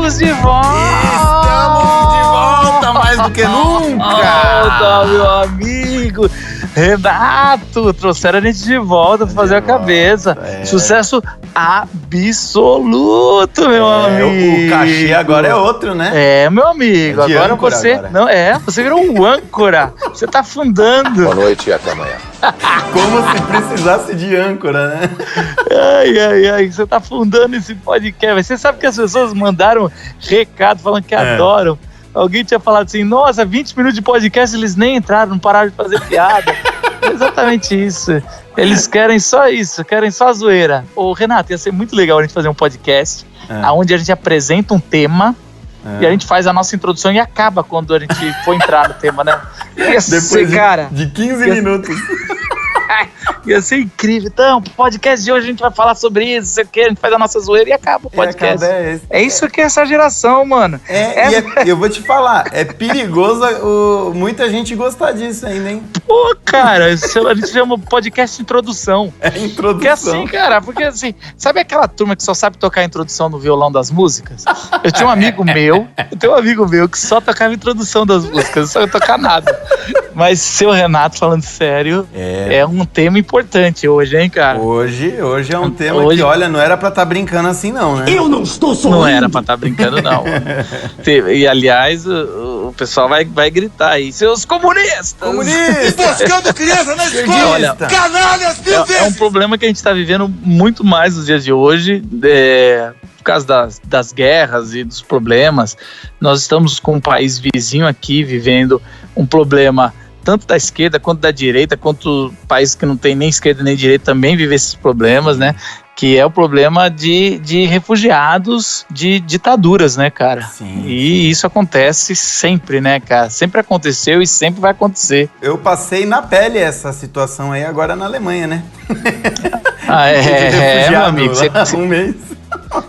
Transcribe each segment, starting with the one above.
Estamos de volta mais do que nunca! Meu amigo Renato, trouxeram a gente de volta pra fazer a cabeça. Sucesso absoluto, meu amigo. O cachê agora é outro, né? Meu amigo. Agora você. Agora. Não, você virou um âncora. Você tá afundando. Boa noite e até amanhã. Como se precisasse de âncora, né? Ai, você tá afundando esse podcast. Você sabe que as pessoas mandaram recado falando que adoram. Alguém tinha falado assim, nossa, 20 minutos de podcast, eles nem entraram, não pararam de fazer piada. É exatamente isso. Eles querem só isso, querem só a zoeira. Ô, Renato, ia ser muito legal a gente fazer um podcast onde a gente apresenta um tema e a gente faz a nossa introdução e acaba quando a gente for entrar no tema, né? Depois de 15 minutos. Ia ser incrível. Então, o podcast de hoje a gente vai falar sobre isso, sei o que, a gente faz a nossa zoeira e acaba o podcast. É isso que é essa geração, mano. Eu vou te falar, é perigoso muita gente gostar disso ainda, hein? Pô, cara, a gente chama podcast introdução. É introdução. Porque assim, cara, sabe aquela turma que só sabe tocar a introdução no violão das músicas? Eu tenho um amigo meu que só tocava a introdução das músicas, não sabe tocar nada. Mas seu Renato, falando sério, é um tema importante hoje, hein, cara? Hoje é um tema que, olha, não era pra estar brincando assim, não, né? Eu não estou sorrindo. Não era pra estar brincando, não. E, aliás, o pessoal vai gritar aí, seus comunistas! Emboscando criança na escola! Olha, canalhas, é um problema que a gente tá vivendo muito mais nos dias de hoje, por causa das guerras e dos problemas. Nós estamos com um país vizinho aqui, vivendo um problema tanto da esquerda quanto da direita, quanto países que não tem nem esquerda nem direita também vivem esses problemas, né? Que é o problema de refugiados de ditaduras, né, cara? Sim. E isso acontece sempre, né, cara? Sempre aconteceu e sempre vai acontecer. Eu passei na pele essa situação aí agora na Alemanha, né? Meu amigo, um mês.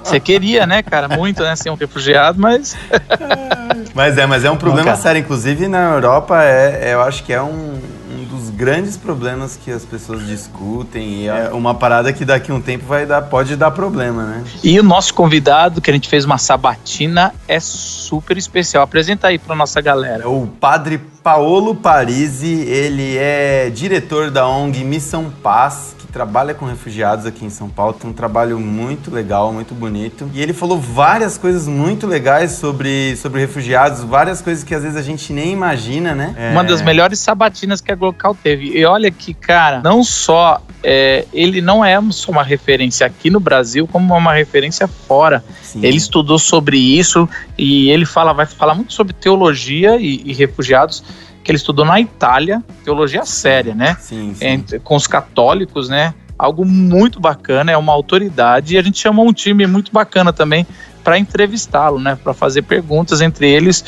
Você queria, né, cara, muito, né, ser um refugiado, mas... Mas é um problema sério. Inclusive, na Europa, eu acho que é um dos grandes problemas que as pessoas discutem. E é uma parada que daqui a um tempo pode dar problema, né? E o nosso convidado, que a gente fez uma sabatina, é super especial. Apresenta aí pra nossa galera. O padre Paolo Parisi, ele é diretor da ONG Missão Paz, que trabalha com refugiados aqui em São Paulo. Tem um trabalho muito legal, muito bonito. E ele falou várias coisas muito legais sobre refugiados, várias coisas que às vezes a gente nem imagina, né? Uma das melhores sabatinas que a Glocal teve. E olha que, cara, não só ele não é só uma referência aqui no Brasil, como uma referência fora. Sim. Ele estudou sobre isso e ele vai falar muito sobre teologia e refugiados, que ele estudou na Itália, teologia séria, né? Sim. Com os católicos, né? Algo muito bacana, é uma autoridade, e a gente chamou um time muito bacana também para entrevistá-lo, né? Para fazer perguntas, entre eles,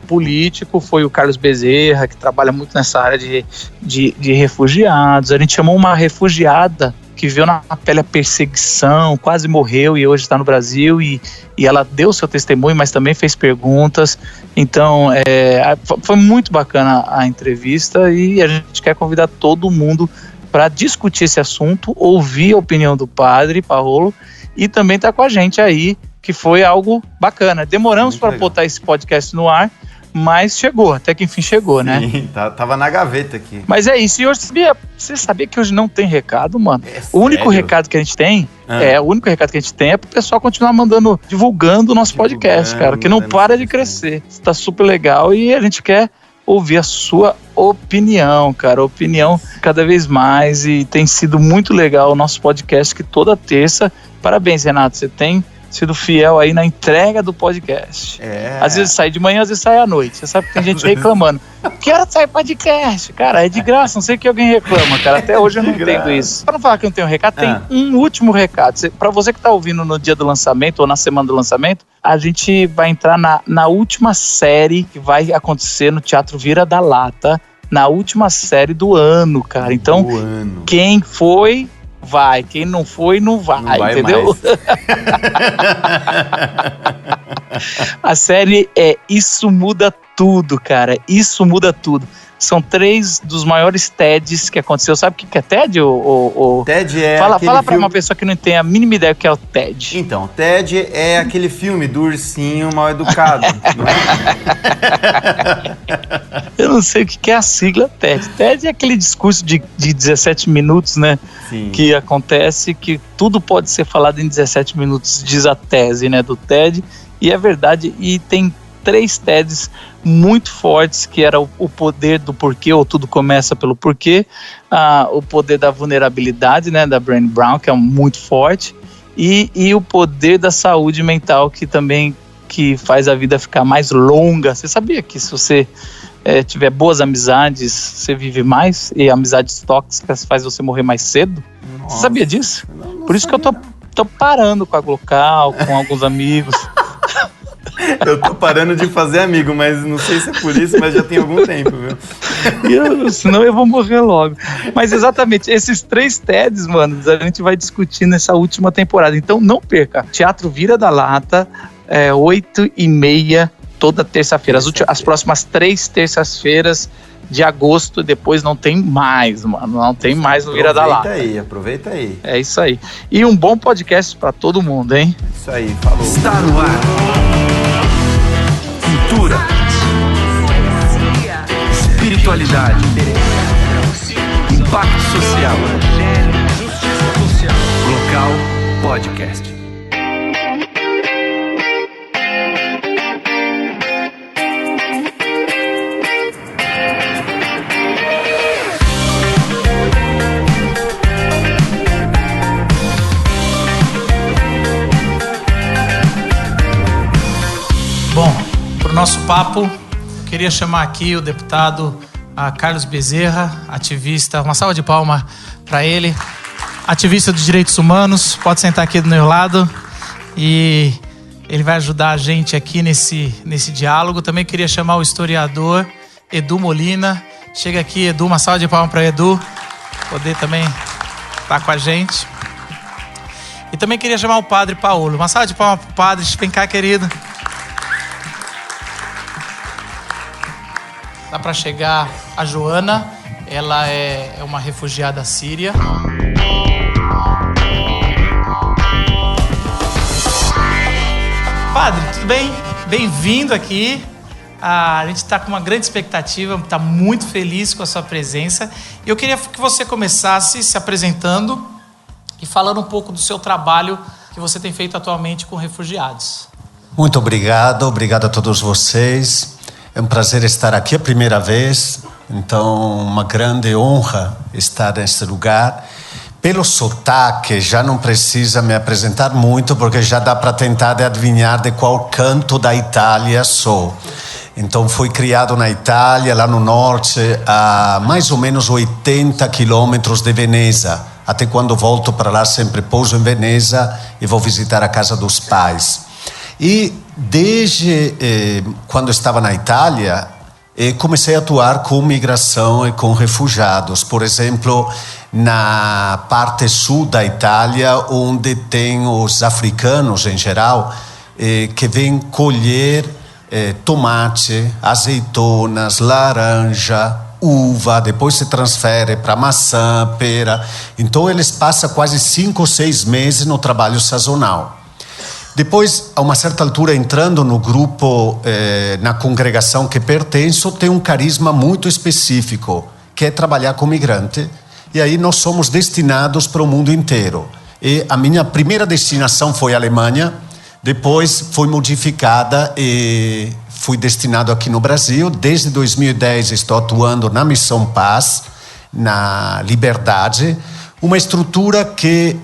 político, foi o Carlos Bezerra, que trabalha muito nessa área de refugiados. A gente chamou uma refugiada que viu na pele a perseguição, quase morreu e hoje está no Brasil, e ela deu seu testemunho, mas também fez perguntas. Então, foi muito bacana a entrevista, e a gente quer convidar todo mundo para discutir esse assunto, ouvir a opinião do padre Paolo, e também tá com a gente aí, que foi algo bacana. Demoramos para botar esse podcast no ar, mas chegou, até que enfim chegou, sim, né? Sim, tava na gaveta aqui. Mas é isso, e hoje você sabia que hoje não tem recado, mano? O único recado que a gente tem é pro pessoal continuar divulgando o nosso podcast, cara, que não para de crescer. Isso tá super legal e a gente quer ouvir a sua opinião, cara, opinião cada vez mais, e tem sido muito legal o nosso podcast, que toda terça, parabéns, Renato, você tem sido fiel aí na entrega do podcast. Às vezes sai de manhã, às vezes sai à noite. Você sabe que tem gente reclamando. Que hora sai podcast? Cara, é de graça, não sei que alguém reclama, cara. Até hoje eu não entendo isso. Pra não falar que eu não tenho recado, tem um último recado. Pra você que tá ouvindo no dia do lançamento ou na semana do lançamento, a gente vai entrar na última série que vai acontecer no Teatro Vira da Lata, na última série do ano, cara. Então, quem foi... vai, quem não foi, não vai entendeu? A série Isso Muda Tudo, cara, Isso Muda Tudo. São 3 dos maiores TEDs que aconteceu. Sabe o que é TED? TED é Fala pra filme... uma pessoa que não tem a mínima ideia do que é o TED. Então, TED é aquele filme do ursinho mal educado. Não é? Eu não sei o que é a sigla TED. TED é aquele discurso de 17 minutos, né? Sim. Que acontece, que tudo pode ser falado em 17 minutos, diz a tese, né, do TED. E é verdade, e tem 3 TEDs muito fortes, que era o poder do porquê, ou tudo começa pelo porquê, o poder da vulnerabilidade, né, da Brené Brown, que é muito forte, e o poder da saúde mental, que também que faz a vida ficar mais longa. Você sabia que se você tiver boas amizades, você vive mais, e amizades tóxicas faz você morrer mais cedo? Nossa, você sabia disso? Não Por isso que eu tô parando com a Glocal, com alguns amigos. Eu tô parando de fazer amigo, mas não sei se é por isso, mas já tem algum tempo, viu? Senão eu vou morrer logo. Mas exatamente, esses 3 TEDs, mano, a gente vai discutir nessa última temporada. Então não perca. Teatro Vira da Lata, 8h30, toda terça-feira. As próximas 3 terças-feiras de agosto, depois não tem mais, mano. Não tem mais no Vira da Lata. Aproveita aí. É isso aí. E um bom podcast pra todo mundo, hein? Isso aí, falou. Está no ar. Cultura. Espiritualidade. Impacto social. Local Podcast. Bom, para o nosso papo, queria chamar aqui o deputado Carlos Bezerra, ativista, uma salva de palmas para ele, ativista dos direitos humanos, pode sentar aqui do meu lado e ele vai ajudar a gente aqui nesse diálogo. Também queria chamar o historiador Edu Molina. Chega aqui, Edu, uma salva de palmas para Edu, poder também estar com a gente. E também queria chamar o padre Paulo, uma salva de palmas para o padre, vem cá, querido. Dá para chegar a Joana, ela é uma refugiada síria. Padre, tudo bem? Bem-vindo aqui. A gente está com uma grande expectativa, está muito feliz com a sua presença. Eu queria que você começasse se apresentando e falando um pouco do seu trabalho que você tem feito atualmente com refugiados. Muito obrigado a todos vocês. É um prazer estar aqui a primeira vez, então uma grande honra estar nesse lugar. Pelo sotaque, já não precisa me apresentar muito, porque já dá para tentar adivinhar de qual canto da Itália sou. Então fui criado na Itália, lá no norte, a mais ou menos 80 quilômetros de Veneza. Até quando volto para lá, sempre pouso em Veneza e vou visitar a casa dos pais. E desde quando estava na Itália, comecei a atuar com migração e com refugiados. Por exemplo, na parte sul da Itália, onde tem os africanos em geral, que vêm colher tomate, azeitonas, laranja, uva, depois se transfere para maçã, pera. Então eles passam quase 5 ou 6 meses no trabalho sazonal. Depois, a uma certa altura, entrando no grupo, na congregação que pertenço, tem um carisma muito específico, que é trabalhar com migrante. E aí nós somos destinados para o mundo inteiro. E a minha primeira destinação foi a Alemanha, depois foi modificada e fui destinado aqui no Brasil. Desde 2010 estou atuando na Missão Paz, na Liberdade, uma estrutura que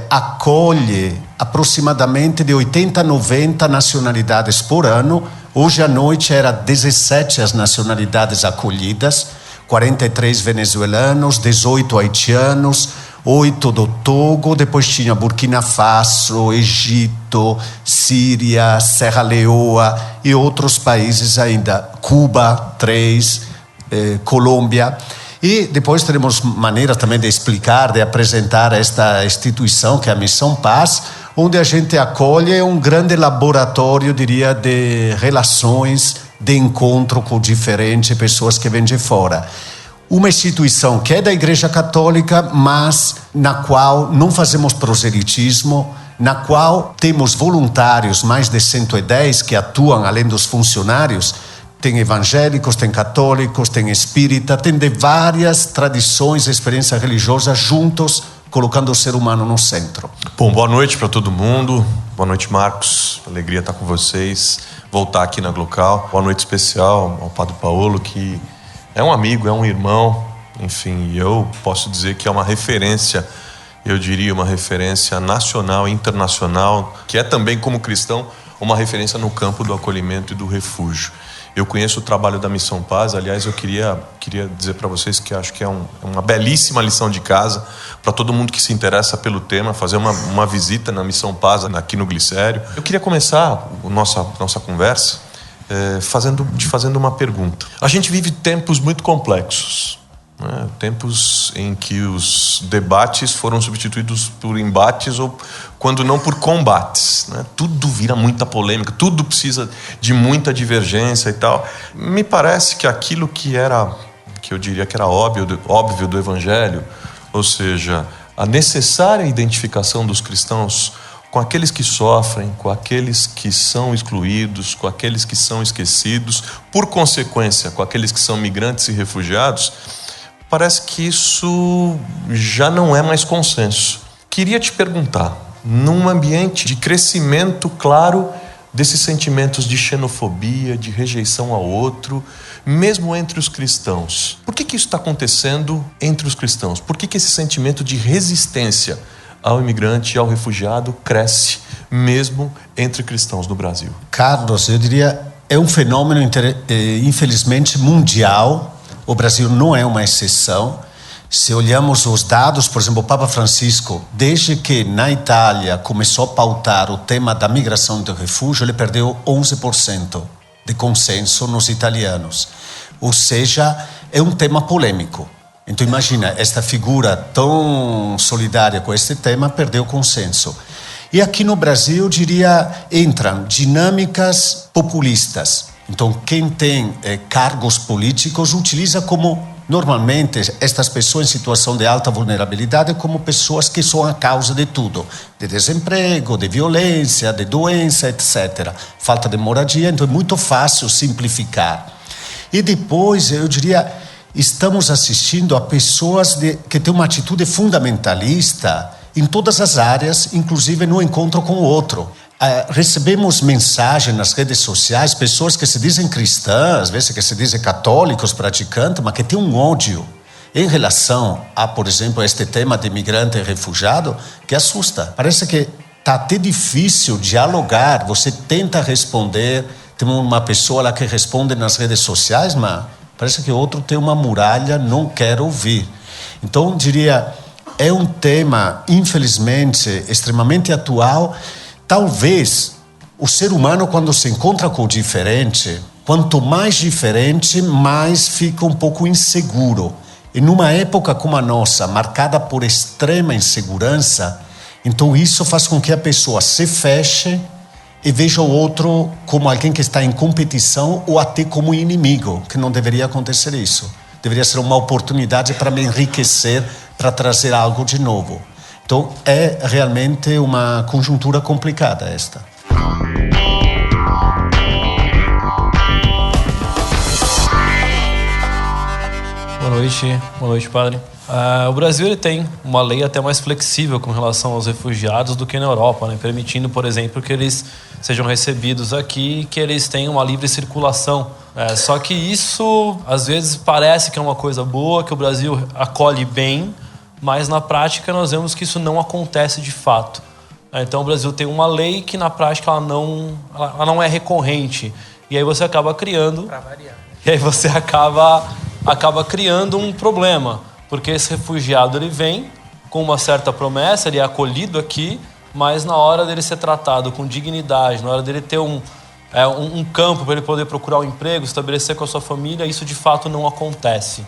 acolhe aproximadamente de 80 a 90 nacionalidades por ano. Hoje à noite eram 17 as nacionalidades acolhidas, 43 venezuelanos, 18 haitianos, 8 do Togo, depois tinha Burkina Faso, Egito, Síria, Serra Leoa e outros países ainda, Cuba, 3, Colômbia. E depois teremos maneira também de explicar, de apresentar esta instituição que é a Missão Paz, onde a gente acolhe um grande laboratório, diria, de relações, de encontro com diferentes pessoas que vêm de fora. Uma instituição que é da Igreja Católica, mas na qual não fazemos proselitismo, na qual temos voluntários, mais de 110, que atuam além dos funcionários. Tem evangélicos, tem católicos, tem espírita, tem de várias tradições e experiências religiosas juntos, colocando o ser humano no centro. Bom, boa noite para todo mundo. Boa noite, Marcos. Alegria estar com vocês. Voltar aqui na Glocal. Boa noite especial ao Padre Paolo, que é um amigo, é um irmão. Enfim, eu posso dizer que é uma referência, eu diria uma referência nacional e internacional, que é também, como cristão, uma referência no campo do acolhimento e do refúgio. Eu conheço o trabalho da Missão Paz. Aliás, eu queria dizer para vocês que acho que é uma belíssima lição de casa para todo mundo que se interessa pelo tema, fazer uma visita na Missão Paz aqui no Glicério. Eu queria começar a nossa conversa fazendo uma pergunta. A gente vive tempos muito complexos, né? Tempos em que os debates foram substituídos por embates ou, quando não, por combates, né? Tudo vira muita polêmica, tudo precisa de muita divergência e tal. Me parece que aquilo que eu diria que era óbvio do Evangelho, ou seja, a necessária identificação dos cristãos com aqueles que sofrem, com aqueles que são excluídos, com aqueles que são esquecidos, por consequência, com aqueles que são migrantes e refugiados, parece que isso já não é mais consenso. Queria te perguntar, num ambiente de crescimento claro desses sentimentos de xenofobia, de rejeição ao outro, mesmo entre os cristãos, por que isso está acontecendo entre os cristãos? Por que esse sentimento de resistência ao imigrante e ao refugiado cresce mesmo entre cristãos no Brasil? Carlos, eu diria, é um fenômeno, infelizmente, mundial. O Brasil não é uma exceção. Se olhamos os dados, por exemplo, o Papa Francisco, desde que na Itália começou a pautar o tema da migração e do refúgio, ele perdeu 11% de consenso nos italianos. Ou seja, é um tema polêmico. Então imagina, esta figura tão solidária com este tema perdeu consenso. E aqui no Brasil, eu diria, entram dinâmicas populistas. Então quem tem cargos políticos utiliza como, normalmente, estas pessoas em situação de alta vulnerabilidade como pessoas que são a causa de tudo. De desemprego, de violência, de doença, etc. Falta de moradia, então é muito fácil simplificar. E depois, eu diria, estamos assistindo a pessoas que têm uma atitude fundamentalista em todas as áreas, inclusive no encontro com o outro. Recebemos mensagens nas redes sociais, pessoas que se dizem cristãs, às vezes que se dizem católicos, praticantes, mas que têm um ódio em relação a, por exemplo, este tema de imigrante e refugiado, que assusta. Parece que está até difícil dialogar, você tenta responder, tem uma pessoa lá que responde nas redes sociais, mas parece que o outro tem uma muralha, não quer ouvir. Então, diria, é um tema, infelizmente, extremamente atual. Talvez o ser humano, quando se encontra com o diferente, quanto mais diferente, mais fica um pouco inseguro. E numa época como a nossa, marcada por extrema insegurança, então isso faz com que a pessoa se feche e veja o outro como alguém que está em competição ou até como inimigo, que não deveria acontecer isso. Deveria ser uma oportunidade para me enriquecer, para trazer algo de novo. Então, é realmente uma conjuntura complicada esta. Boa noite, padre. O Brasil ele tem uma lei até mais flexível com relação aos refugiados do que na Europa, né? Permitindo, por exemplo, que eles sejam recebidos aqui e que eles tenham uma livre circulação. Só que isso, às vezes, parece que é uma coisa boa, que o Brasil acolhe bem, mas na prática nós vemos que isso não acontece de fato. Então o Brasil tem uma lei que na prática ela não é recorrente. E aí você acaba criando... E aí você acaba criando um problema. Porque esse refugiado ele vem com uma certa promessa, ele é acolhido aqui, mas na hora dele ser tratado com dignidade, na hora dele ter um campo para ele poder procurar um emprego, estabelecer com a sua família, isso de fato não acontece.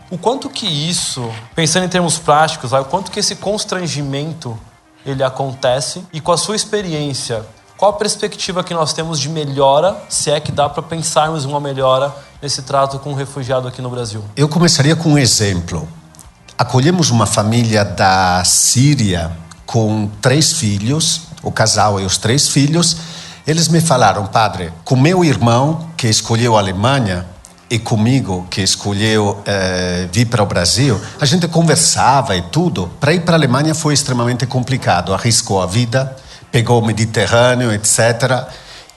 O quanto que isso, pensando em termos práticos, o quanto que esse constrangimento ele acontece? E com a sua experiência, qual a perspectiva que nós temos de melhora, se é que dá para pensarmos uma melhora nesse trato com o refugiado aqui no Brasil? Eu começaria com um exemplo. Acolhemos uma família da Síria com 3 filhos, o casal e os 3 filhos. Eles me falaram, padre, com meu irmão que escolheu a Alemanha e comigo que escolheu vir para o Brasil, a gente conversava e tudo. Para ir para a Alemanha foi extremamente complicado, arriscou a vida, pegou o Mediterrâneo, etc.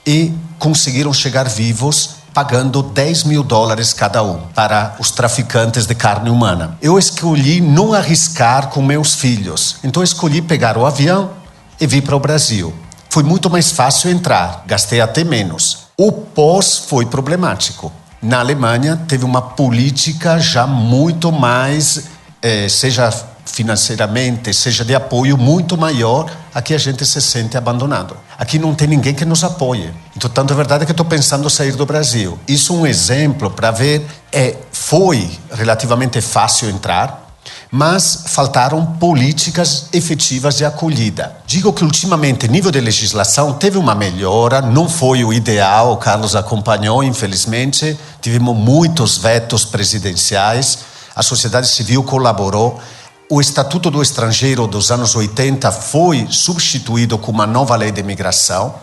E conseguiram chegar vivos, pagando $10.000 cada um para os traficantes de carne humana. Eu escolhi não arriscar com meus filhos. Então escolhi pegar o avião e vir para o Brasil. Foi muito mais fácil entrar, gastei até menos. O pós foi problemático. Na Alemanha teve uma política já muito mais, seja financeiramente, seja de apoio muito maior, aqui a gente se sente abandonado. Aqui não tem ninguém que nos apoie. Então, tanto é verdade que estou pensando em sair do Brasil. Isso é um exemplo para ver, foi relativamente fácil entrar, mas faltaram políticas efetivas de acolhida. Digo que ultimamente, nível de legislação, teve uma melhora, não foi o ideal, o Carlos acompanhou, infelizmente, tivemos muitos vetos presidenciais, a sociedade civil colaborou. O Estatuto do Estrangeiro dos anos 80 foi substituído com uma nova lei de imigração.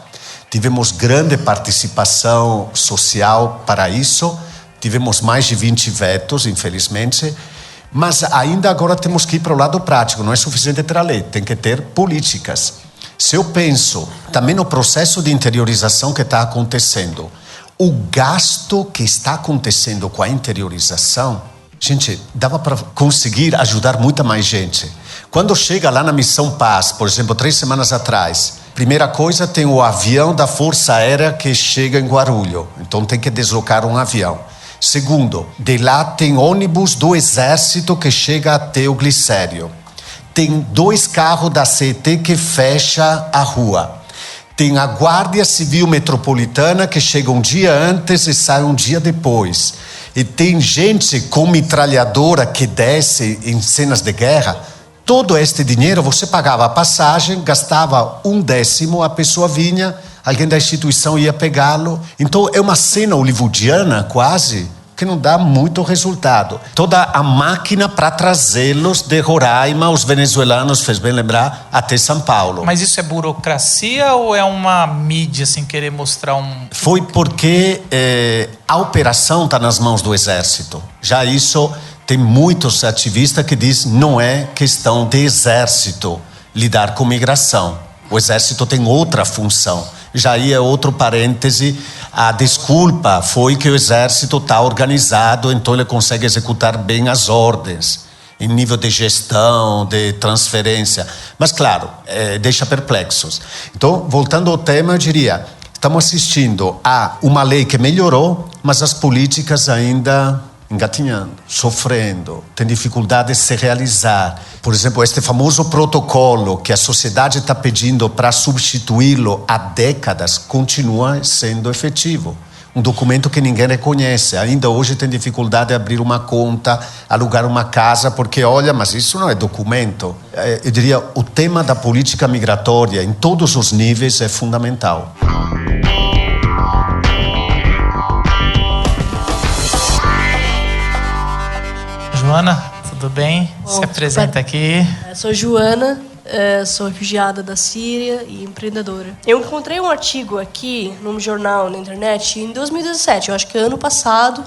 Tivemos grande participação social para isso. Tivemos mais de 20 vetos, infelizmente. Mas ainda agora temos que ir para o lado prático. Não é suficiente ter a lei, tem que ter políticas. Se eu penso também no processo de interiorização que está acontecendo, o gasto que está acontecendo com a interiorização, gente, dava para conseguir ajudar muita mais gente. Quando chega lá na Missão Paz, por exemplo, 3 semanas atrás, primeira coisa, tem o avião da Força Aérea que chega em Guarulhos. Então tem que deslocar um avião. Segundo, de lá tem ônibus do Exército que chega até o Glicério. Tem 2 carros da CET que fecha a rua. Tem a Guarda Civil Metropolitana que chega um dia antes e sai um dia depois. E tem gente com metralhadora que desce em cenas de guerra. Todo este dinheiro você pagava a passagem, gastava 1/10, a pessoa vinha, alguém da instituição ia pegá-lo. Então é uma cena hollywoodiana quase, que não dá muito resultado. Toda a máquina para trazê-los de Roraima, os venezuelanos, fez bem lembrar, até São Paulo. Mas isso é burocracia ou é uma mídia, assim, querer mostrar um... Foi porque a operação está nas mãos do Exército. Já isso, tem muitos ativistas que dizem não é questão de Exército lidar com migração. O Exército tem outra função. Já aí é outro parêntese. A desculpa foi que o Exército está organizado, então ele consegue executar bem as ordens, em nível de gestão, de transferência. Mas, claro, deixa perplexos. Então, voltando ao tema, eu diria, estamos assistindo a uma lei que melhorou, mas as políticas ainda engatinhando, sofrendo, tem dificuldade de se realizar. Por exemplo, este famoso protocolo que a sociedade está pedindo para substituí-lo há décadas, continua sendo efetivo. Um documento que ninguém reconhece. Ainda hoje tem dificuldade de abrir uma conta, alugar uma casa, porque olha, mas isso não é documento. Eu diria, o tema da política migratória em todos os níveis é fundamental. Joana, tudo bem? Bom, se apresenta aqui. Eu sou Joana, sou refugiada da Síria e empreendedora. Eu encontrei um artigo aqui num jornal na internet em 2017, eu acho que ano passado,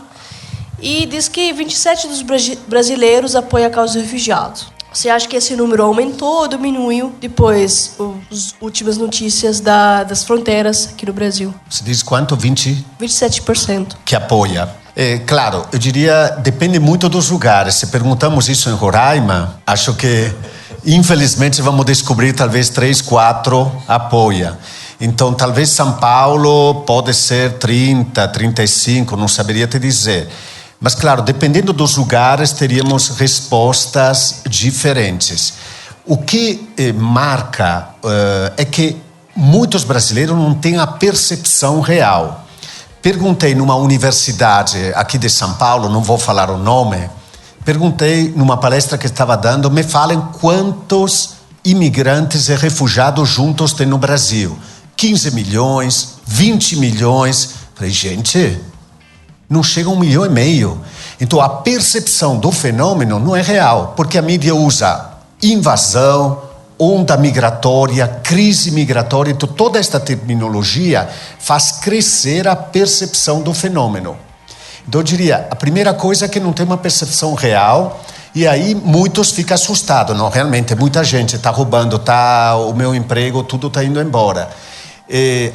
e diz que 27% dos brasileiros apoiam a causa dos refugiados. Você acha que esse número aumentou ou diminuiu depois das últimas notícias das fronteiras aqui no Brasil? Você diz quanto? 27%. Que apoia. Claro, eu diria, depende muito dos lugares. Se perguntamos isso em Roraima, acho que, infelizmente, vamos descobrir talvez 3, 4 apoia. Então, talvez São Paulo pode ser 30, 35, não saberia te dizer. Mas, claro, dependendo dos lugares, teríamos respostas diferentes. O que marca é que muitos brasileiros não têm a percepção real. Perguntei numa universidade aqui de São Paulo, não vou falar o nome, perguntei numa palestra que estava dando, me falem quantos imigrantes e refugiados juntos tem no Brasil? 15 milhões, 20 milhões. Falei, gente, não chega a 1,5 milhão. Então a percepção do fenômeno não é real, porque a mídia usa invasão, onda migratória, crise migratória. Então toda esta terminologia faz crescer a percepção do fenômeno. Então eu diria, a primeira coisa é que não tem uma percepção real, e aí muitos ficam assustados. Não, realmente muita gente está roubando, o meu emprego, tudo está indo embora.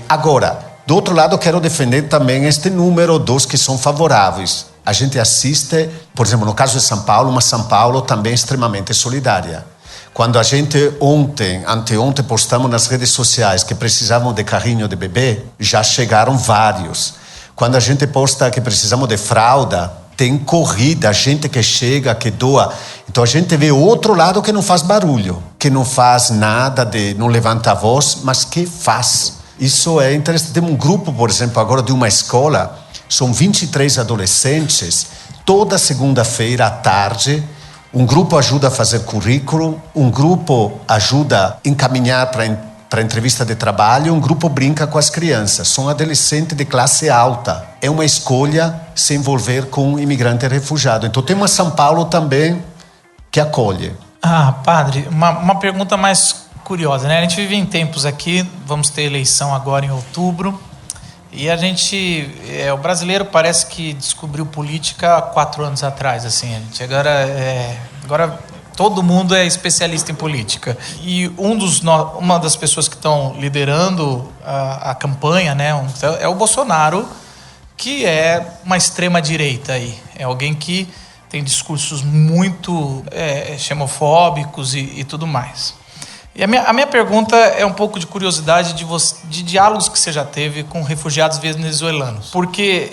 Agora, do outro lado, eu quero defender também este número dos que são favoráveis. A gente assiste, por exemplo, no caso de São Paulo, mas São Paulo também é extremamente solidária. Quando a gente anteontem postamos nas redes sociais que precisavam de carrinho de bebê, já chegaram vários. Quando a gente posta que precisamos de fralda, tem corrida, gente que chega, que doa. Então a gente vê o outro lado que não faz barulho, que não faz nada, não levanta a voz, mas que faz. Isso é interessante. Tem um grupo, por exemplo, agora de uma escola, são 23 adolescentes, toda segunda-feira à tarde, um grupo ajuda a fazer currículo, um grupo ajuda a encaminhar para entrevista de trabalho, um grupo brinca com as crianças. São adolescentes de classe alta. É uma escolha se envolver com imigrante e refugiado. Então tem uma São Paulo também que acolhe. Padre, uma pergunta mais curiosa, né? A gente vive em tempos aqui, vamos ter eleição agora em outubro, e o brasileiro parece que descobriu política há 4 anos atrás, assim. A gente agora todo mundo é especialista em política. E uma das pessoas que estão liderando a campanha, né, é o Bolsonaro, que é uma extrema-direita aí. É alguém que tem discursos muito xenofóbicos e tudo mais. E a minha pergunta é um pouco de curiosidade de diálogos que você já teve com refugiados venezuelanos. Porque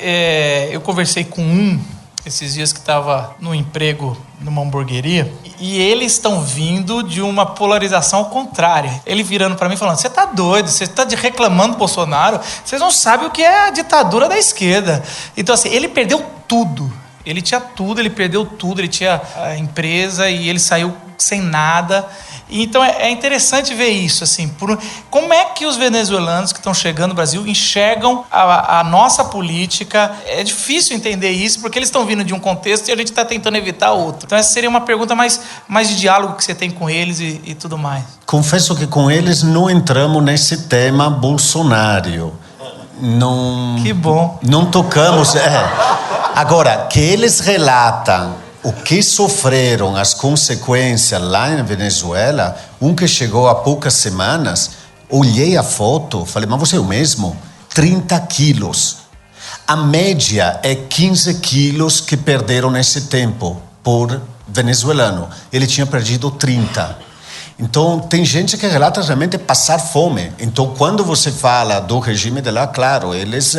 eu conversei com esses dias que estava no emprego numa hamburgueria, e eles estão vindo de uma polarização ao contrário. Ele virando para mim falando, você tá doido, você tá reclamando do Bolsonaro, vocês não sabem o que é a ditadura da esquerda. Então assim, ele perdeu tudo. Ele tinha tudo, ele perdeu tudo, ele tinha a empresa e ele saiu sem nada. Então é interessante ver isso, assim, como é que os venezuelanos que estão chegando no Brasil enxergam a nossa política. É difícil entender isso, porque eles estão vindo de um contexto e a gente está tentando evitar outro. Então essa seria uma pergunta mais de diálogo que você tem com eles e tudo mais. Confesso que com eles não entramos nesse tema Bolsonaro. Não. Que bom. Não tocamos. Agora, que eles relatam o que sofreram, as consequências lá na Venezuela, que chegou há poucas semanas, olhei a foto, falei, mas você é o mesmo? 30 quilos. A média é 15 quilos que perderam nesse tempo por venezuelano. Ele tinha perdido 30. Então, tem gente que relata realmente passar fome. Então, quando você fala do regime de lá, claro, eles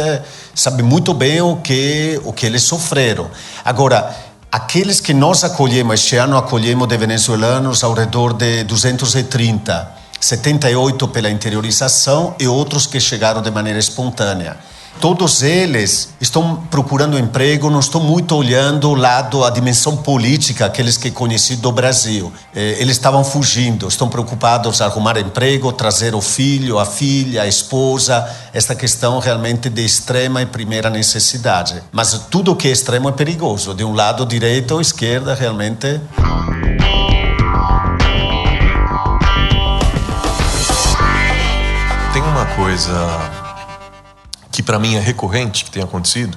sabem muito bem o que eles sofreram. Agora, aqueles que nós acolhemos, este ano acolhemos de venezuelanos ao redor de 230, 78 pela interiorização e outros que chegaram de maneira espontânea. Todos eles estão procurando emprego, não estão muito olhando o lado, a dimensão política, aqueles que conheci do Brasil. Eles estavam fugindo, estão preocupados em arrumar emprego, trazer o filho, a filha, a esposa. Esta questão realmente de extrema e primeira necessidade. Mas tudo que é extremo é perigoso. De um lado, direita ou esquerda, realmente. Tem uma coisa que para mim é recorrente, que tem acontecido.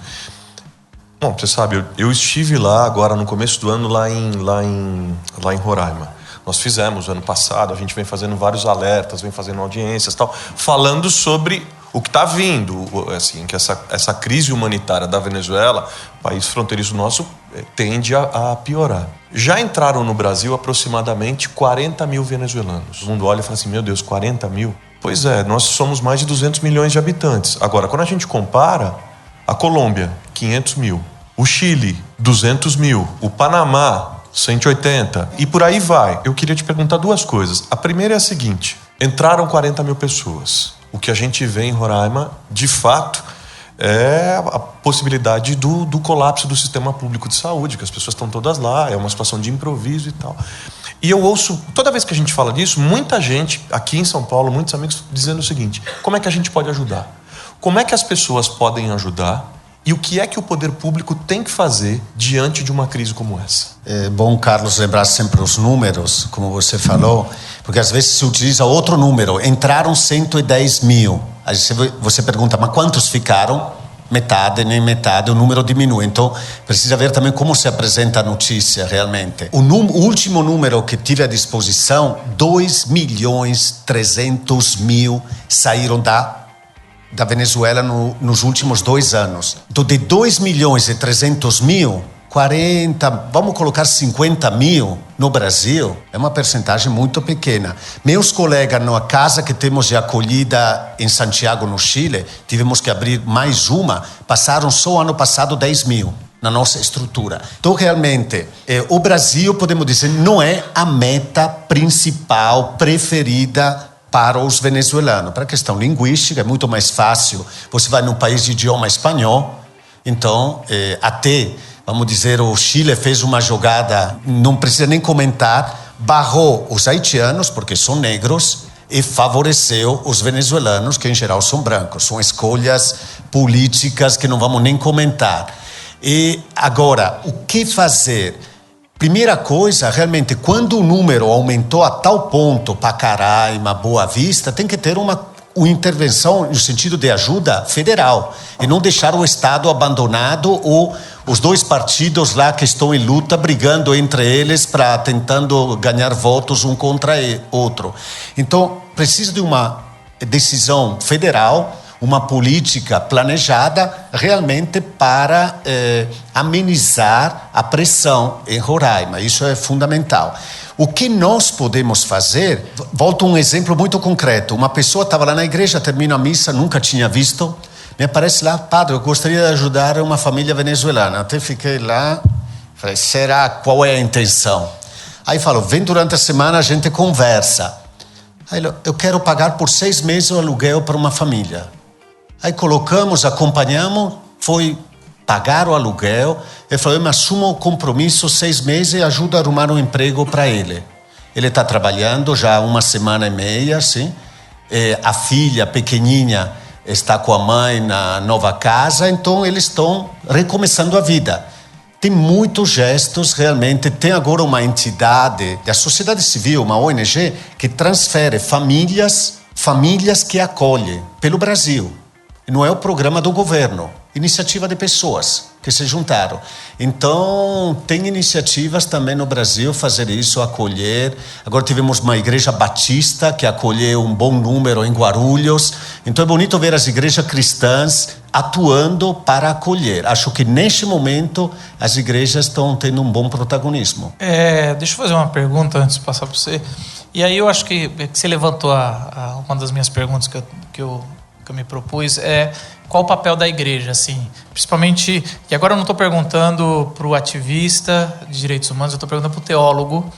Bom, você sabe, eu estive lá agora no começo do ano, lá em Roraima. Nós fizemos ano passado, a gente vem fazendo vários alertas, vem fazendo audiências e tal, falando sobre o que está vindo, assim, que essa crise humanitária da Venezuela, país fronteiriço nosso, tende a piorar. Já entraram no Brasil aproximadamente 40 mil venezuelanos. O mundo olha e fala assim, meu Deus, 40 mil? Pois é, nós somos mais de 200 milhões de habitantes. Agora, quando a gente compara, a Colômbia, 500 mil. O Chile, 200 mil. O Panamá, 180. E por aí vai. Eu queria te perguntar 2 coisas. A primeira é a seguinte. Entraram 40 mil pessoas. O que a gente vê em Roraima, de fato, é a possibilidade do colapso do sistema público de saúde, que as pessoas estão todas lá, é uma situação de improviso e tal. E eu ouço, toda vez que a gente fala disso, muita gente aqui em São Paulo, muitos amigos dizendo o seguinte: como é que a gente pode ajudar? Como é que as pessoas podem ajudar? E o que é que o poder público tem que fazer diante de uma crise como essa? É bom, Carlos, lembrar sempre os números, como você falou, porque às vezes se utiliza outro número. Entraram 110 mil. Aí você pergunta, mas quantos ficaram? Metade, nem metade, o número diminui. Então, precisa ver também como se apresenta a notícia realmente. O último número que tive à disposição, 2.300.000 saíram da Venezuela nos últimos 2 anos. Então, de 2.300.000, 40, vamos colocar 50 mil no Brasil, é uma percentagem muito pequena. Meus colegas na casa que temos de acolhida em Santiago, no Chile, tivemos que abrir mais uma, passaram só ano passado 10 mil na nossa estrutura. Então, realmente, o Brasil, podemos dizer, não é a meta principal, preferida para os venezuelanos. Para a questão linguística, é muito mais fácil. Você vai num país de idioma espanhol, então, até, vamos dizer, o Chile fez uma jogada, não precisa nem comentar, barrou os haitianos, porque são negros, e favoreceu os venezuelanos, que em geral são brancos. São escolhas políticas que não vamos nem comentar. E agora, o que fazer? Primeira coisa, realmente, quando o número aumentou a tal ponto, Pacaraima, Boa Vista, tem que ter uma intervenção no sentido de ajuda federal e não deixar o Estado abandonado ou os 2 partidos lá que estão em luta brigando entre eles para tentando ganhar votos um contra outro. Então, precisa de uma decisão federal, uma política planejada realmente para amenizar a pressão em Roraima. Isso é fundamental. O que nós podemos fazer, volto a um exemplo muito concreto. Uma pessoa estava lá na igreja, termina a missa, nunca tinha visto, me aparece lá, padre, eu gostaria de ajudar uma família venezuelana. Até fiquei lá, falei, será? Qual é a intenção? Aí falou, vem durante a semana, a gente conversa. Aí eu quero pagar por 6 meses o aluguel para uma família. Aí colocamos, acompanhamos, foi pagar o aluguel. Ele falou, eu me assumo o compromisso 6 meses e ajudo a arrumar um emprego para ele. Ele está trabalhando já 1 semana e meia, assim. A filha pequenininha está com a mãe na nova casa, então eles estão recomeçando a vida. Tem muitos gestos, realmente. Tem agora uma entidade da sociedade civil, uma ONG, que transfere famílias que acolhem pelo Brasil. Não é o programa do governo, iniciativa de pessoas que se juntaram. Então, tem iniciativas também no Brasil fazer isso, acolher. Agora tivemos uma igreja batista que acolheu um bom número em Guarulhos. Então, é bonito ver as igrejas cristãs atuando para acolher. Acho que neste momento as igrejas estão tendo um bom protagonismo. Deixa eu fazer uma pergunta antes de passar para você. E aí eu acho que você levantou uma das minhas perguntas que eu me propus, qual o papel da igreja, assim, principalmente, e agora eu não estou perguntando para o ativista de direitos humanos, eu estou perguntando para o teólogo,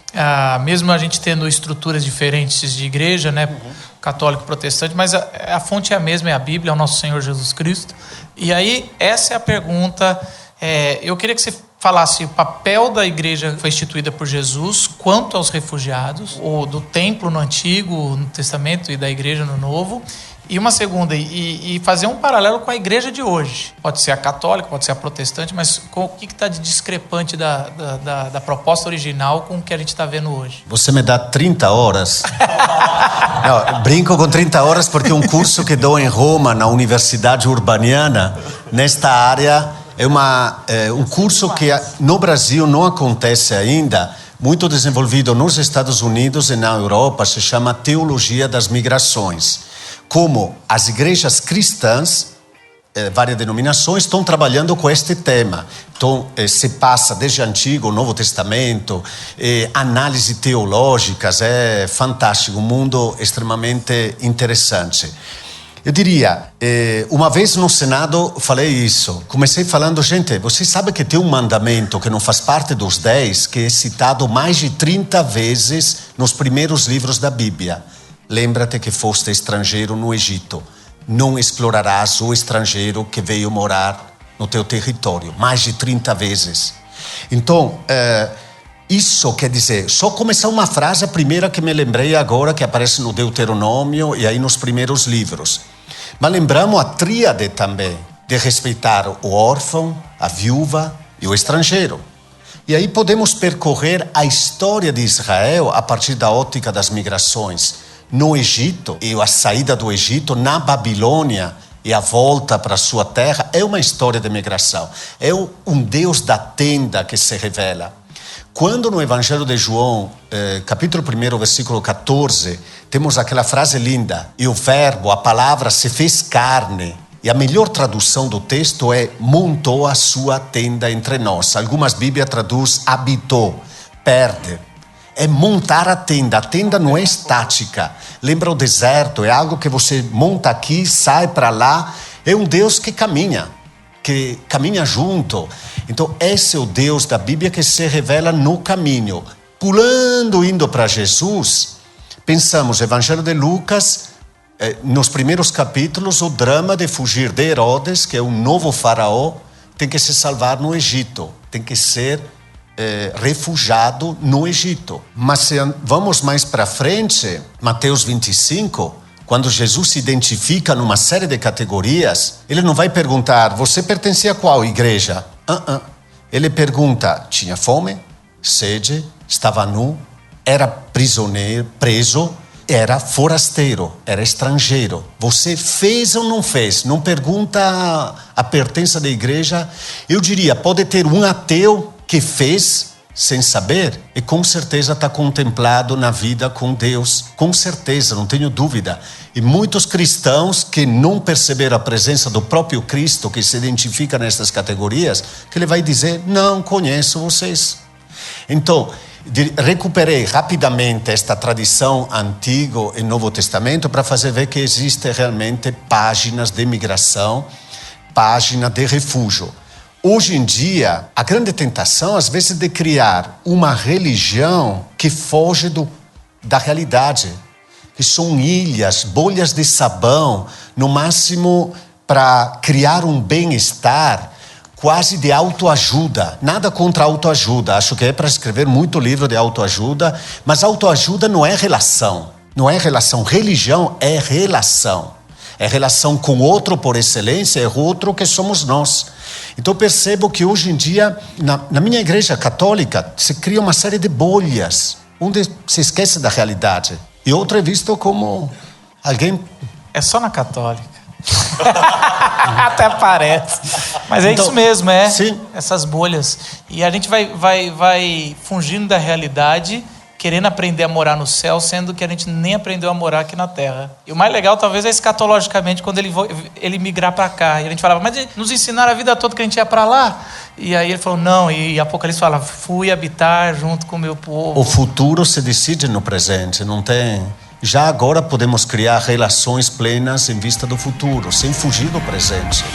mesmo a gente tendo estruturas diferentes de igreja, né, católico, protestante, mas a fonte é a mesma, é a Bíblia, é o nosso Senhor Jesus Cristo. E aí, essa é a pergunta, eu queria que você falasse o papel da igreja que foi instituída por Jesus quanto aos refugiados, ou do templo no Antigo, no Testamento, e da igreja no Novo. E uma segunda, e fazer um paralelo com a igreja de hoje. Pode ser a católica, pode ser a protestante, mas o que está de discrepante da proposta original com o que a gente está vendo hoje? Você me dá 30 horas. Não, brinco com 30 horas porque um curso que dou em Roma, na Universidade Urbaniana, nesta área, é um curso que no Brasil não acontece ainda, muito desenvolvido nos Estados Unidos e na Europa, se chama Teologia das Migrações. Como as igrejas cristãs, várias denominações, estão trabalhando com este tema. Então, se passa desde o Antigo, o Novo Testamento, análise teológicas, é fantástico, um mundo extremamente interessante. Eu diria, uma vez no Senado falei isso, comecei falando, gente, você sabe que tem um mandamento que não faz parte dos 10, que é citado mais de 30 vezes nos primeiros livros da Bíblia. Lembra-te que foste estrangeiro no Egito. Não explorarás o estrangeiro que veio morar no teu território. Mais de 30 vezes. Então, Isso quer dizer, só começar uma frase, a primeira que me lembrei agora, que aparece no Deuteronômio e aí nos primeiros livros. Mas lembramos a tríade também, de respeitar o órfão, a viúva e o estrangeiro. E aí podemos percorrer a história de Israel a partir da ótica das migrações. No Egito, e a saída do Egito, na Babilônia e a volta para a sua terra, é uma história de migração. É um Deus da tenda que se revela. Quando no Evangelho de João, capítulo 1, versículo 14, temos aquela frase linda, e o verbo, a palavra, se fez carne. E a melhor tradução do texto é montou a sua tenda entre nós. Algumas Bíblias traduzem habitou, perde. É montar a tenda não é estática. Lembra o deserto, é algo que você monta aqui, sai para lá. É um Deus que caminha junto. Então esse é o Deus da Bíblia que se revela no caminho. Pulando, indo para Jesus, pensamos, Evangelho de Lucas, nos primeiros capítulos, o drama de fugir de Herodes, que é um novo faraó, tem que se salvar no Egito, tem que ser refugiado no Egito. Mas se vamos mais para frente, Mateus 25, quando Jesus se identifica numa série de categorias, ele não vai perguntar, você pertencia a qual igreja? Ele pergunta, tinha fome, sede, estava nu, era prisioneiro, preso, era forasteiro, era estrangeiro. Você fez ou não fez? Não pergunta a pertença da igreja. Eu diria, pode ter um ateu que fez sem saber e com certeza está contemplado na vida com Deus. Com certeza, não tenho dúvida. E muitos cristãos que não perceberam a presença do próprio Cristo, que se identifica nessas categorias, que ele vai dizer, não conheço vocês. Então, recuperei rapidamente esta tradição Antigo e Novo Testamento para fazer ver que existe realmente páginas de migração, página de refúgio. Hoje em dia, a grande tentação, às vezes, é de criar uma religião que foge da realidade, que são ilhas, bolhas de sabão, no máximo para criar um bem-estar, quase de autoajuda. Nada contra autoajuda. Acho que é para escrever muito livro de autoajuda, mas autoajuda não é relação. Não é relação. Religião é relação. É relação com outro por excelência, é outro que somos nós. Então percebo que hoje em dia, na minha igreja católica, se cria uma série de bolhas, onde se esquece da realidade. E outro é visto como alguém... É só na católica. Até parece. Mas é então, isso mesmo, sim. Essas bolhas. E a gente vai fugindo da realidade, querendo aprender a morar no céu, sendo que a gente nem aprendeu a morar aqui na terra. E o mais legal talvez é escatologicamente, quando ele migrar para cá. E a gente falava, mas nos ensinaram a vida toda que a gente ia para lá. E aí ele falou, não, e Apocalipse fala, fui habitar junto com o meu povo. O futuro se decide no presente, não tem... Já agora podemos criar relações plenas em vista do futuro, sem fugir do presente.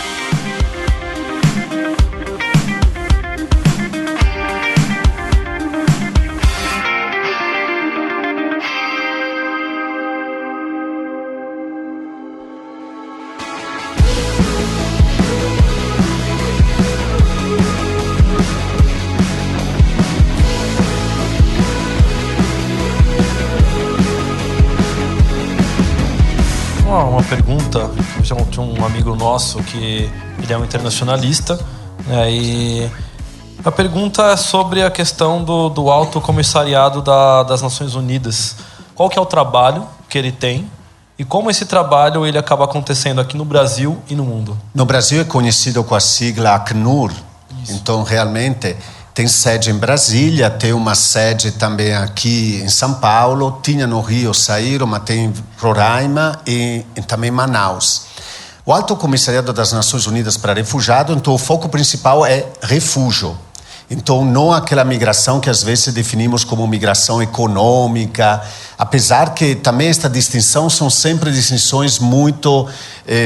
Uma pergunta, tinha um amigo nosso que ele é um internacionalista, né, e a pergunta é sobre a questão do Alto Comissariado das Nações Unidas. Qual que é o trabalho que ele tem e como esse trabalho ele acaba acontecendo aqui no Brasil e no mundo? No Brasil é conhecido com a sigla ACNUR. Isso. Então realmente tem sede em Brasília, tem uma sede também aqui em São Paulo, tinha no Rio, saíram, mas tem em Roraima e também Manaus. O Alto Comissariado das Nações Unidas para Refugiados, então o foco principal é refúgio. Então não aquela migração que às vezes definimos como migração econômica, apesar que também esta distinção são sempre distinções muito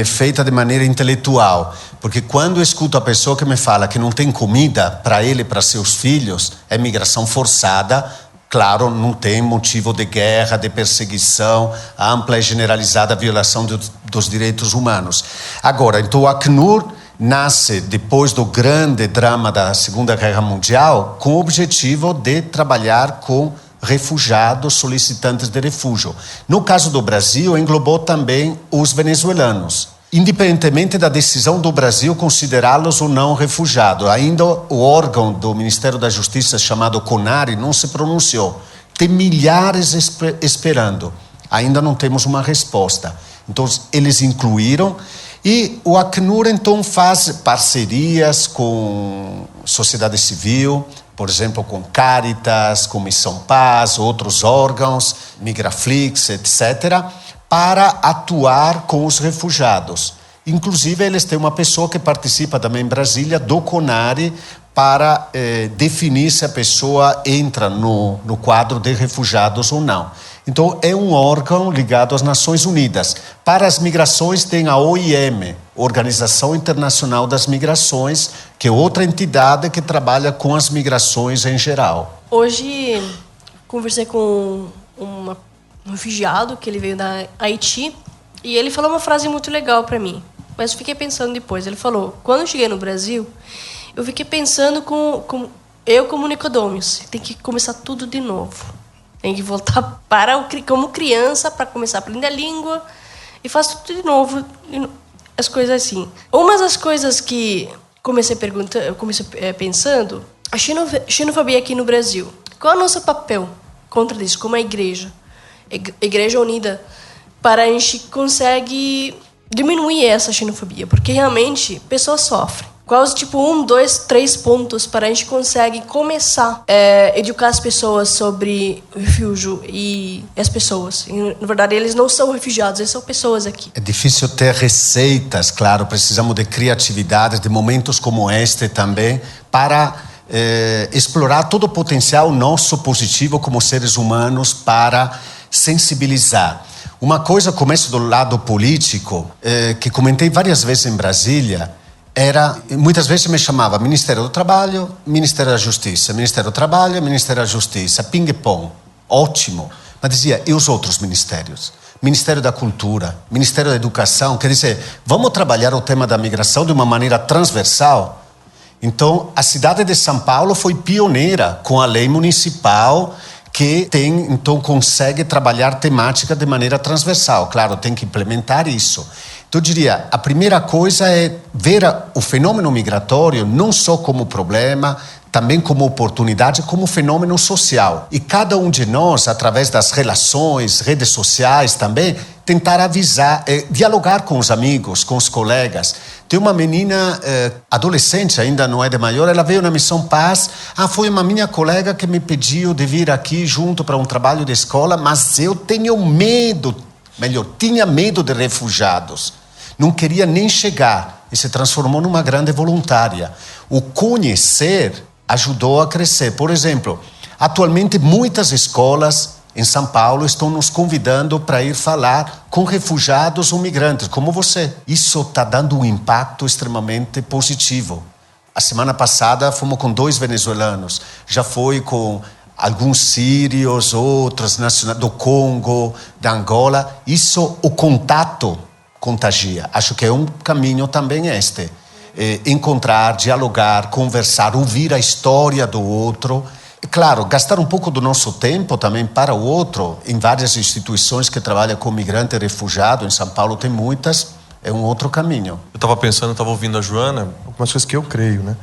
feitas de maneira intelectual. Porque quando eu escuto a pessoa que me fala que não tem comida para ele e para seus filhos, é migração forçada, claro, não tem motivo de guerra, de perseguição, ampla e generalizada violação dos direitos humanos. Agora, então o ACNUR nasce depois do grande drama da Segunda Guerra Mundial com o objetivo de trabalhar com refugiados, solicitantes de refúgio. No caso do Brasil, englobou também os venezuelanos, independentemente da decisão do Brasil considerá-los ou não refugiados. Ainda o órgão do Ministério da Justiça, chamado CONARE, não se pronunciou. Tem milhares esperando. Ainda não temos uma resposta. Então, eles incluíram. E o Acnur, então, faz parcerias com sociedade civil, por exemplo, com Caritas, com Missão Paz, outros órgãos, Migraflix, etc., para atuar com os refugiados. Inclusive, eles têm uma pessoa que participa também em Brasília, do CONARE, para definir se a pessoa entra no quadro de refugiados ou não. Então, é um órgão ligado às Nações Unidas. Para as migrações tem a OIM, Organização Internacional das Migrações, que é outra entidade que trabalha com as migrações em geral. Hoje, conversei com um refugiado, que ele veio da Haiti, e ele falou uma frase muito legal para mim, mas eu fiquei pensando depois. Ele falou, quando eu cheguei no Brasil, eu fiquei pensando como Nicodômios, tem que começar tudo de novo. Tem que voltar como criança para começar a aprender a língua e faço tudo de novo, as coisas assim. Uma das coisas que comecei pensando, a xenofobia aqui no Brasil. Qual é o nosso papel contra isso, como a igreja unida, para a gente conseguir diminuir essa xenofobia? Porque realmente pessoas sofrem. Quais, 1, 2, 3 pontos para a gente conseguir começar a educar as pessoas sobre o refúgio e as pessoas? E, na verdade, eles não são refugiados, eles são pessoas aqui. É difícil ter receitas, claro, precisamos de criatividade, de momentos como este também, para explorar todo o potencial nosso positivo como seres humanos para sensibilizar. Uma coisa, começo do lado político, que comentei várias vezes em Brasília, muitas vezes me chamava Ministério do Trabalho, Ministério da Justiça, Ministério do Trabalho, Ministério da Justiça, ping-pong, ótimo. Mas dizia, e os outros ministérios? Ministério da Cultura, Ministério da Educação, quer dizer, vamos trabalhar o tema da migração de uma maneira transversal? Então, a cidade de São Paulo foi pioneira com a lei municipal que então consegue trabalhar temática de maneira transversal. Claro, tem que implementar isso. Então, eu diria, a primeira coisa é ver o fenômeno migratório não só como problema, também como oportunidade, como fenômeno social. E cada um de nós, através das relações, redes sociais também, tentar avisar, dialogar com os amigos, com os colegas. Tem uma menina, adolescente, ainda não é de maior, ela veio na Missão Paz. Foi uma minha colega que me pediu de vir aqui junto para um trabalho de escola, mas eu tenho medo, tinha medo de refugiados. Não queria nem chegar e se transformou numa grande voluntária. O conhecer ajudou a crescer. Por exemplo, atualmente muitas escolas em São Paulo estão nos convidando para ir falar com refugiados ou migrantes, como você. Isso está dando um impacto extremamente positivo. A semana passada fomos com 2 venezuelanos, já foi com alguns sírios, outros do Congo, da Angola. Isso, o contato contagia. Acho que é um caminho também este. Encontrar, dialogar, conversar, ouvir a história do outro. E, claro, gastar um pouco do nosso tempo também para o outro. Em várias instituições que trabalham com migrante e refugiado, em São Paulo tem muitas, é um outro caminho. Eu estava pensando, estava ouvindo a Joana, algumas coisas que eu creio, né?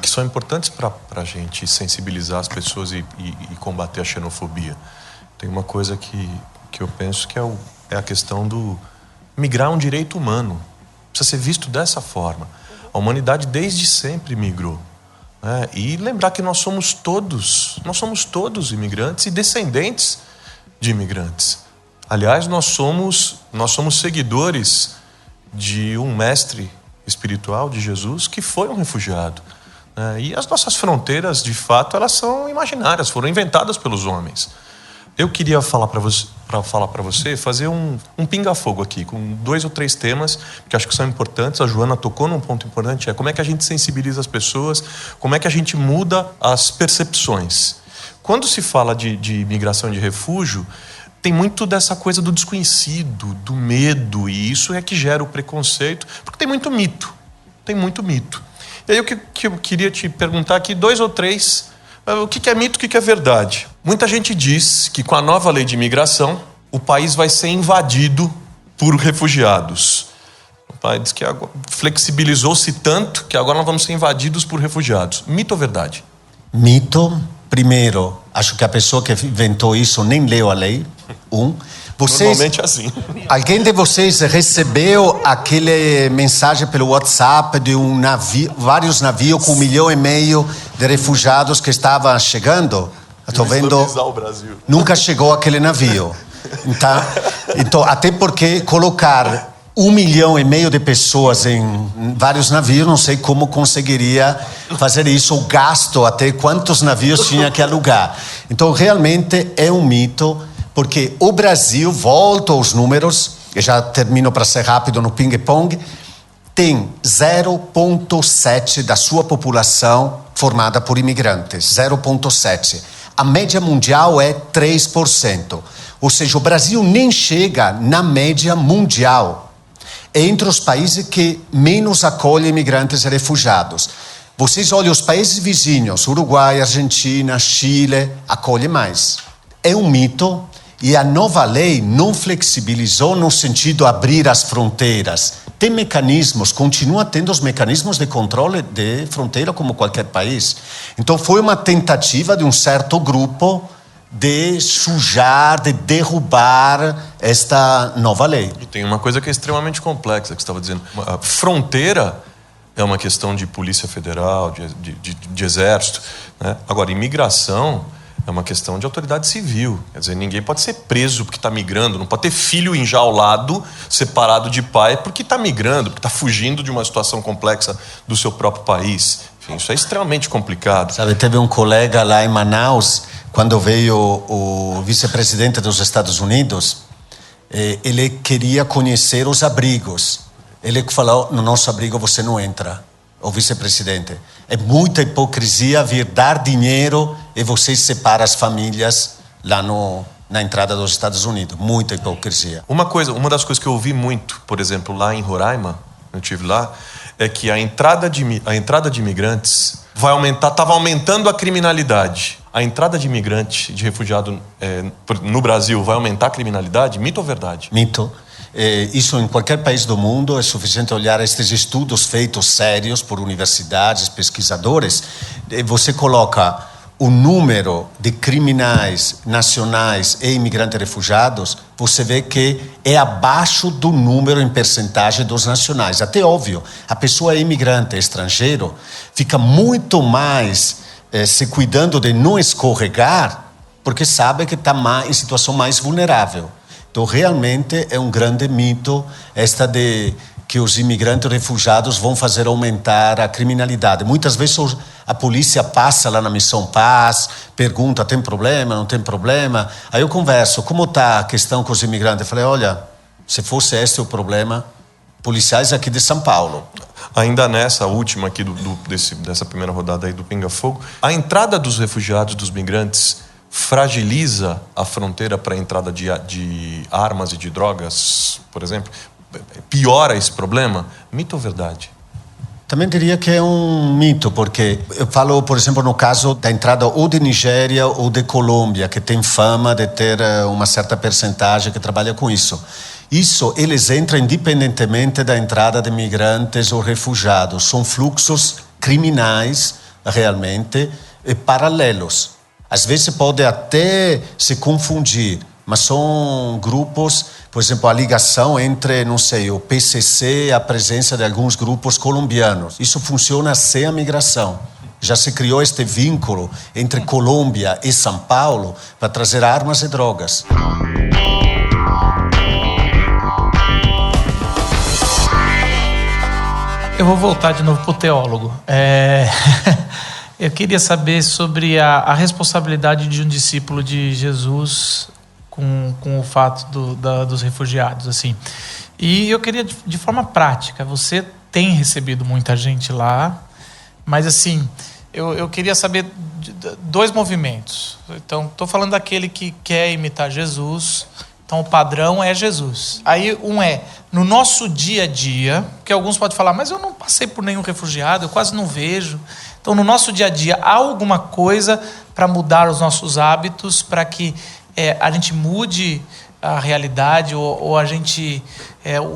Que são importantes para a gente sensibilizar as pessoas e combater a xenofobia. Tem uma coisa que eu penso que é a questão do migrar um direito humano. Precisa ser visto dessa forma. A humanidade desde sempre migrou. Né? E lembrar que nós somos todos imigrantes e descendentes de imigrantes. Aliás, nós somos seguidores de um mestre espiritual de Jesus que foi um refugiado. Né? E as nossas fronteiras, de fato, elas são imaginárias, foram inventadas pelos homens. Eu queria falar para você, fazer um pinga-fogo aqui, com 2 ou 3 temas que acho que são importantes. A Joana tocou num ponto importante, como é que a gente sensibiliza as pessoas, como é que a gente muda as percepções. Quando se fala de migração e de refúgio, tem muito dessa coisa do desconhecido, do medo, e isso é que gera o preconceito, porque tem muito mito. tem muito mito. E aí o que eu queria te perguntar aqui, 2 ou 3, o que é mito, o que é verdade? Muita gente diz que com a nova lei de imigração, o país vai ser invadido por refugiados. O pai diz que flexibilizou-se tanto que agora nós vamos ser invadidos por refugiados. Mito ou verdade? Mito. Primeiro, acho que a pessoa que inventou isso nem leu a lei. Normalmente é assim. Alguém de vocês recebeu aquele mensagem pelo WhatsApp de vários navios com 1,5 milhão de refugiados que estavam chegando? Estou vendo. O Brasil. Nunca chegou aquele navio. Então, até porque colocar 1,5 milhão de pessoas em vários navios, não sei como conseguiria fazer isso, o gasto, até quantos navios tinha que alugar. Então, realmente é um mito, porque o Brasil, volto aos números, e já termino para ser rápido no ping-pong, tem 0,7% da sua população formada por imigrantes, 0,7%. A média mundial é 3%. Ou seja, o Brasil nem chega na média mundial. É entre os países que menos acolhem imigrantes e refugiados. Vocês olham os países vizinhos, Uruguai, Argentina, Chile, acolhem mais. É um mito e a nova lei não flexibilizou no sentido de abrir as fronteiras. Tem mecanismos, continua tendo os mecanismos de controle de fronteira como qualquer país. Então foi uma tentativa de um certo grupo de sujar, de derrubar esta nova lei. E tem uma coisa que é extremamente complexa, que você estava dizendo. A fronteira é uma questão de polícia federal, de exército, né? Agora, imigração é uma questão de autoridade civil. Quer dizer, ninguém pode ser preso porque está migrando, não pode ter filho enjaulado, separado de pai, porque está migrando, porque está fugindo de uma situação complexa do seu próprio país. Enfim, isso é extremamente complicado. Sabe, teve um colega lá em Manaus, quando veio o vice-presidente dos Estados Unidos, ele queria conhecer os abrigos. Ele falou, no nosso abrigo você não entra, o vice-presidente. É muita hipocrisia vir dar dinheiro e você separa as famílias lá na entrada dos Estados Unidos. Muita hipocrisia. Uma das coisas que eu ouvi muito, por exemplo, lá em Roraima, eu estive lá, é que a entrada de imigrantes vai aumentar, estava aumentando a criminalidade. A entrada de imigrante, de refugiado no Brasil vai aumentar a criminalidade? Mito ou verdade? Mito. Isso em qualquer país do mundo é suficiente olhar estes estudos feitos sérios por universidades, pesquisadores. Você coloca o número de criminais nacionais e imigrantes refugiados, você vê que é abaixo do número em percentagem dos nacionais. Até óbvio, a pessoa é imigrante, é estrangeiro, fica muito mais se cuidando de não escorregar, porque sabe que está em situação mais vulnerável. Então, realmente é um grande mito esta de que os imigrantes refugiados vão fazer aumentar a criminalidade. Muitas vezes a polícia passa lá na Missão Paz, pergunta, tem problema, não tem problema? Aí eu converso, como está a questão com os imigrantes? Eu falei, olha, se fosse este o problema, policiais aqui de São Paulo. Ainda nessa última aqui dessa primeira rodada aí do Pinga Fogo, a entrada dos refugiados, dos migrantes, fragiliza a fronteira para a entrada de armas e de drogas, por exemplo? Piora esse problema? Mito ou verdade? Também diria que é um mito, porque eu falo, por exemplo, no caso da entrada ou de Nigéria ou de Colômbia, que tem fama de ter uma certa percentagem que trabalha com isso. Isso, eles entram independentemente da entrada de migrantes ou refugiados. São fluxos criminais, realmente, paralelos. Às vezes pode até se confundir, mas são grupos, por exemplo, a ligação entre, não sei, o PCC e a presença de alguns grupos colombianos. Isso funciona sem a migração. Já se criou este vínculo entre Colômbia e São Paulo para trazer armas e drogas. Eu vou voltar de novo para o teólogo. Eu queria saber sobre a responsabilidade de um discípulo de Jesus com o fato dos refugiados, assim. E eu queria, de forma prática, você tem recebido muita gente lá, mas assim, eu queria saber dois movimentos. Então, estou falando daquele que quer imitar Jesus Então o padrão é Jesus. Aí no nosso dia a dia, que alguns podem falar, mas eu não passei por nenhum refugiado, eu quase não vejo. Então no nosso dia a dia há alguma coisa para mudar os nossos hábitos, para que a gente mude a realidade ou a gente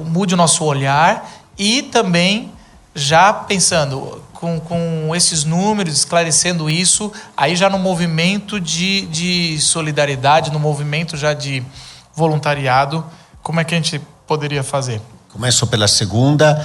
mude o nosso olhar e também já pensando com esses números, esclarecendo isso, aí já no movimento de solidariedade, no movimento já de voluntariado, como é que a gente poderia fazer? Começo pela segunda.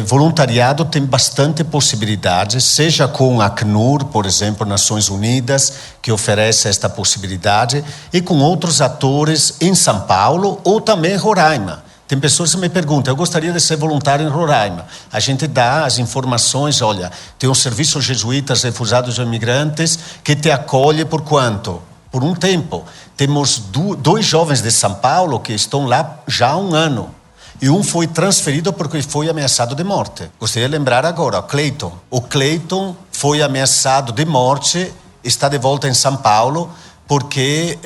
Voluntariado tem bastante possibilidades, seja com a ACNUR, por exemplo, Nações Unidas, que oferece esta possibilidade, e com outros atores em São Paulo ou também em Roraima. Tem pessoas que me perguntam, eu gostaria de ser voluntário em Roraima. A gente dá as informações, olha, tem um serviço jesuítas refugiados e imigrantes que te acolhe por quanto? Por um tempo. Temos 2 jovens de São Paulo que estão lá já há 1 ano. E um foi transferido porque foi ameaçado de morte. Gostaria de lembrar agora, o Cleiton. O Cleiton foi ameaçado de morte, está de volta em São Paulo, porque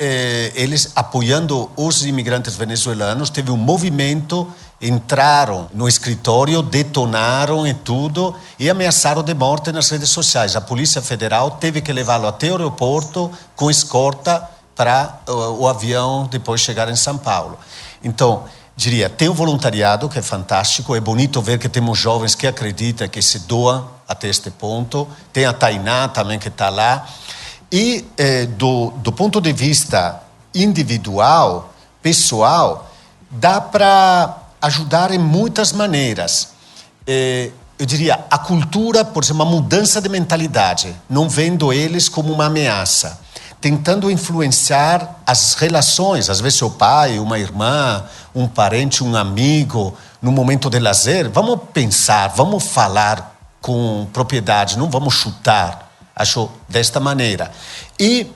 eles, apoiando os imigrantes venezuelanos, teve um movimento, entraram no escritório, detonaram e tudo, e ameaçaram de morte nas redes sociais. A Polícia Federal teve que levá-lo até o aeroporto com escorta para o avião depois chegar em São Paulo. Então, diria, tem o voluntariado, que é fantástico, é bonito ver que temos jovens que acreditam, que se doam até este ponto. Tem a Tainá também que está lá. E do ponto de vista individual, pessoal, dá para ajudar em muitas maneiras. Eu diria, a cultura, por exemplo, uma mudança de mentalidade, não vendo eles como uma ameaça. Tentando influenciar as relações, às vezes o pai, uma irmã, um parente, um amigo, no momento de lazer, vamos pensar, vamos falar com propriedade, não vamos chutar, acho desta maneira. E,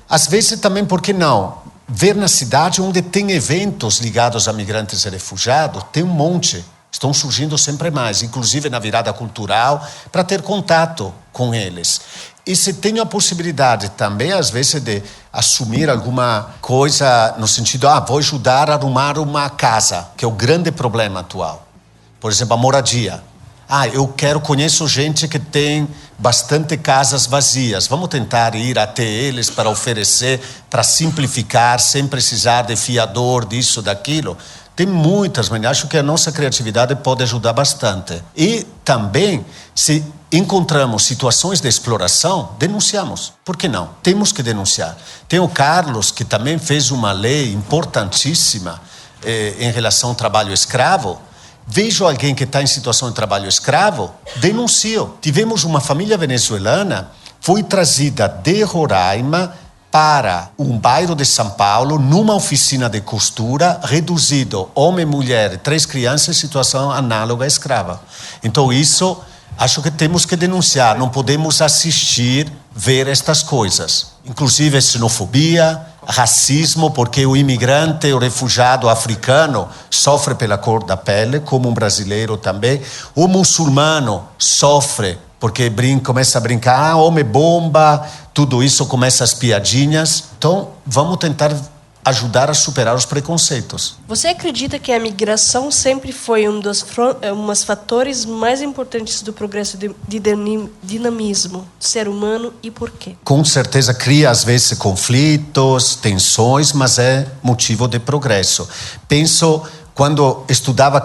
às vezes também, por que não? Ver na cidade onde tem eventos ligados a migrantes e refugiados, tem um monte, estão surgindo sempre mais, inclusive na virada cultural, para ter contato com eles. E se tem a possibilidade também, às vezes, de assumir alguma coisa no sentido, vou ajudar a arrumar uma casa, que é o grande problema atual. Por exemplo, a moradia. Conheço gente que tem bastante casas vazias. Vamos tentar ir até eles para oferecer, para simplificar, sem precisar de fiador, disso, daquilo. Tem muitas maneiras. Acho que a nossa criatividade pode ajudar bastante. E também, se encontramos situações de exploração, denunciamos. Por que não? Temos que denunciar. Tem o Carlos, que também fez uma lei importantíssima em relação ao trabalho escravo. Vejo alguém que está em situação de trabalho escravo, denuncio. Tivemos uma família venezuelana, foi trazida de Roraima para um bairro de São Paulo, numa oficina de costura, reduzido homem, mulher, 3 crianças em situação análoga à escrava. Então isso, acho que temos que denunciar, não podemos assistir, ver estas coisas. Inclusive xenofobia, racismo, porque o imigrante, o refugiado africano sofre pela cor da pele, como um brasileiro também. O muçulmano sofre porque começa a brincar, homem bomba, tudo isso, começa as piadinhas. Então, vamos tentar ajudar a superar os preconceitos. Você acredita que a migração sempre foi um dos fatores mais importantes do progresso de dinamismo do ser humano e por quê? Com certeza cria às vezes conflitos, tensões, mas é motivo de progresso. Penso quando estudava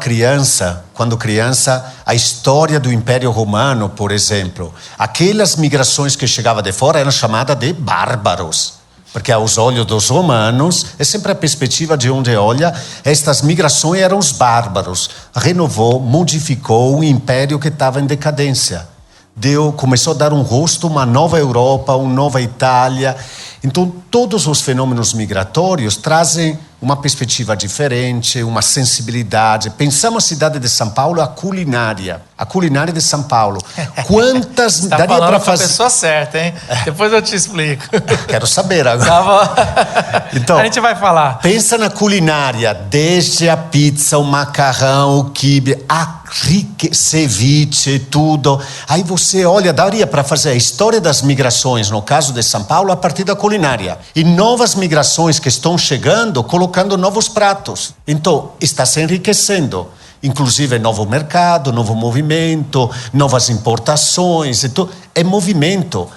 quando criança, a história do Império Romano, por exemplo, aquelas migrações que chegavam de fora eram chamadas de bárbaros. Porque aos olhos dos romanos, é sempre a perspectiva de onde olha, estas migrações eram os bárbaros. Renovou, modificou um império que estava em decadência. Começou a dar um rosto, uma nova Europa, uma nova Itália. Então, todos os fenômenos migratórios trazem uma perspectiva diferente, uma sensibilidade. Pensamos a cidade de São Paulo, a culinária de São Paulo. Quantas Você tá daria falando para com a fazer? pessoa certa, hein? Depois eu te explico. Quero saber agora. Tá bom. Então, a gente vai falar. Pensa na culinária, desde a pizza, o macarrão, o quibe, ceviche, tudo. Aí você olha, daria para fazer a história das migrações, no caso de São Paulo, a partir da culinária. E novas migrações que estão chegando, colocando novos pratos. Então, está se enriquecendo. Inclusive, novo mercado, novo movimento, novas importações. Então, é movimento.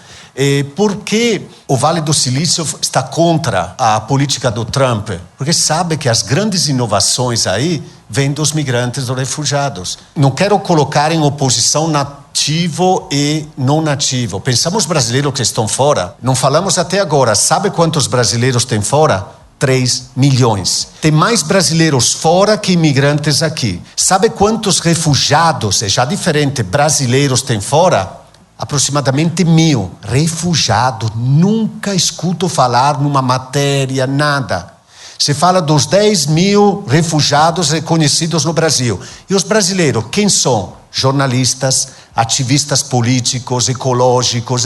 Por que o Vale do Silício está contra a política do Trump? Porque sabe que as grandes inovações aí vêm dos migrantes, dos refugiados. Não quero colocar em oposição nativo e não nativo. Pensamos brasileiros que estão fora. Não falamos até agora. Sabe quantos brasileiros tem fora? 3 milhões. Tem mais brasileiros fora que imigrantes aqui. Sabe quantos refugiados, é já diferente, brasileiros tem fora? Aproximadamente 1.000. Refugiados, nunca escuto falar numa matéria, nada. Se fala dos 10.000 refugiados reconhecidos no Brasil. E os brasileiros, quem são? Jornalistas, ativistas políticos, ecológicos,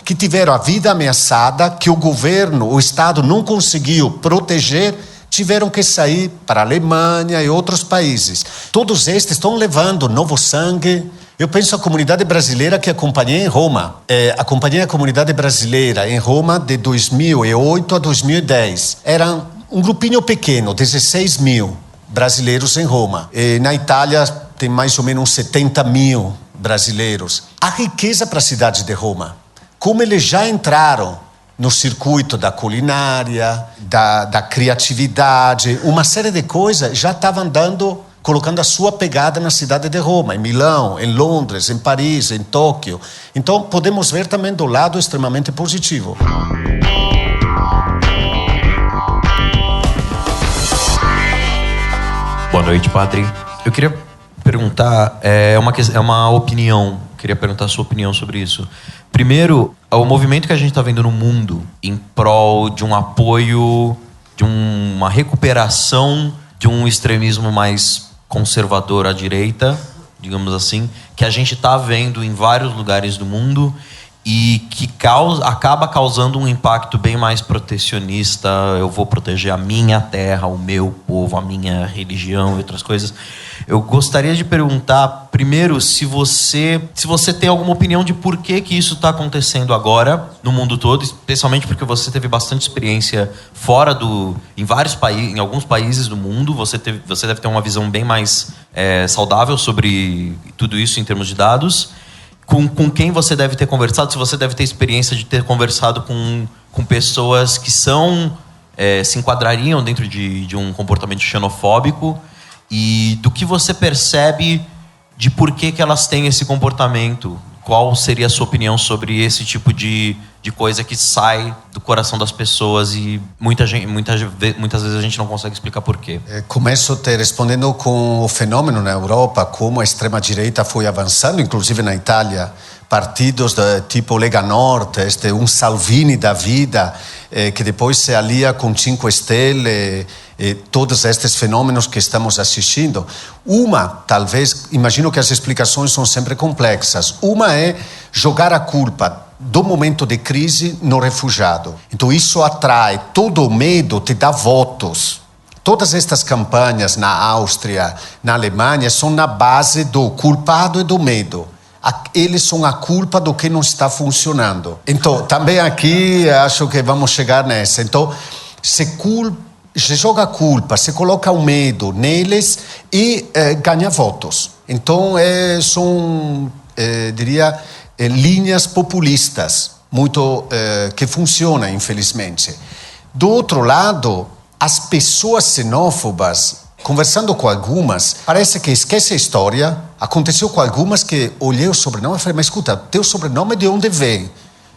que tiveram a vida ameaçada, que o governo, o Estado não conseguiu proteger, tiveram que sair para a Alemanha e outros países. Todos estes estão levando novo sangue. Eu penso a comunidade brasileira que acompanhei em Roma. Acompanhei a comunidade brasileira em Roma de 2008 a 2010. Eram um grupinho pequeno, 16.000 brasileiros em Roma. Na Itália tem mais ou menos 70.000 brasileiros. A riqueza para a cidade de Roma. Como eles já entraram no circuito da culinária, da criatividade, uma série de coisas já estavam colocando a sua pegada na cidade de Roma, em Milão, em Londres, em Paris, em Tóquio. Então, podemos ver também do lado extremamente positivo. Boa noite, padre. Eu queria perguntar, é uma opinião, queria perguntar a sua opinião sobre isso. Primeiro, o movimento que a gente está vendo no mundo em prol de um apoio, de uma recuperação de um extremismo mais conservador à direita, digamos assim, que a gente está vendo em vários lugares do mundo e que acaba causando um impacto bem mais protecionista. Eu vou proteger a minha terra, o meu povo, a minha religião e outras coisas. Eu gostaria de perguntar, primeiro, se você tem alguma opinião de por que isso está acontecendo agora no mundo todo, especialmente porque você teve bastante experiência fora em vários países, em alguns países do mundo. Você deve ter uma visão bem mais saudável sobre tudo isso em termos de dados. Com quem você deve ter conversado, se você deve ter experiência de ter conversado com pessoas que se enquadrariam dentro de um comportamento xenofóbico, e do que você percebe de por que elas têm esse comportamento. Qual seria a sua opinião sobre esse tipo de coisa que sai do coração das pessoas e muitas vezes a gente não consegue explicar por quê? Começo te respondendo com o fenômeno na Europa, como a extrema-direita foi avançando, inclusive na Itália. Partidos tipo Lega Nord, um Salvini da vida, que depois se alia com 5 Stelle, todos estes fenômenos que estamos assistindo. Talvez, imagino que as explicações são sempre complexas. Uma é jogar a culpa do momento de crise no refugiado. Então isso atrai, todo o medo te dá votos. Todas estas campanhas na Áustria, na Alemanha, são na base do culpado e do medo. Eles são a culpa do que não está funcionando. Então, também aqui acho que vamos chegar nessa. Então, se joga a culpa, se coloca o medo neles e ganha votos. Então, são, diria, linhas populistas, muito que funcionam, infelizmente. Do outro lado, as pessoas xenófobas, conversando com algumas, parece que esquece a história. Aconteceu com algumas que olhei o sobrenome e falei, mas escuta, teu sobrenome de onde vem?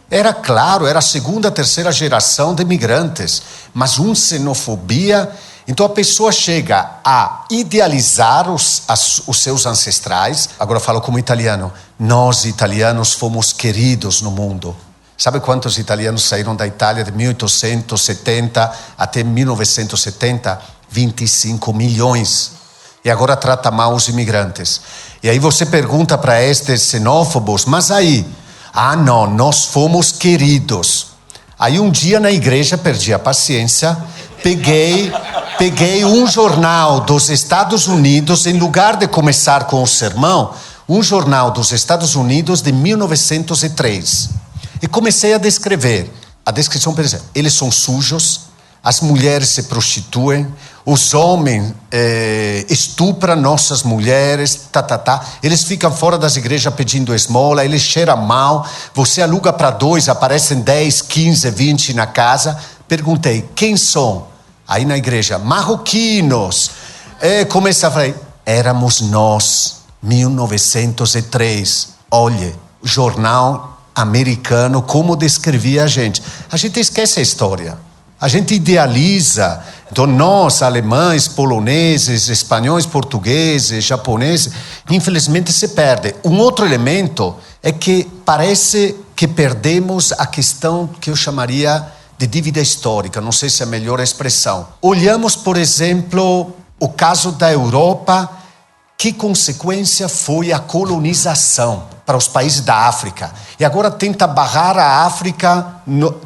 Era claro, era a segunda, terceira geração de imigrantes, mas xenofobia. Então a pessoa chega a idealizar os seus ancestrais. Agora eu falo como italiano. Nós, italianos, fomos queridos no mundo. Sabe quantos italianos saíram da Itália de 1870 até 1970? 25 milhões. E agora trata mal os imigrantes. E aí você pergunta para estes xenófobos, mas aí, não, nós fomos queridos. Aí um dia na igreja perdi a paciência, peguei um jornal dos Estados Unidos, em lugar de começar com o sermão, um jornal dos Estados Unidos de 1903. E comecei a descrever. A descrição, por exemplo, eles são sujos, as mulheres se prostituem, os homens estupram nossas mulheres, Eles ficam fora das igrejas pedindo esmola, eles cheiram mal, você aluga para 2, aparecem 10, 15, 20 na casa. Perguntei, quem são? Aí na igreja, marroquinos. Comecei a falar, éramos nós, 1903. Olha, jornal americano, como descrevia a gente. A gente esquece a história. A gente idealiza. Então nós, alemães, poloneses, espanhóis, portugueses, japoneses, infelizmente se perde. Um outro elemento é que parece que perdemos a questão que eu chamaria de dívida histórica, não sei se é a melhor expressão. Olhamos, por exemplo, o caso da Europa, que consequência foi a colonização para os países da África. E agora tenta barrar a África,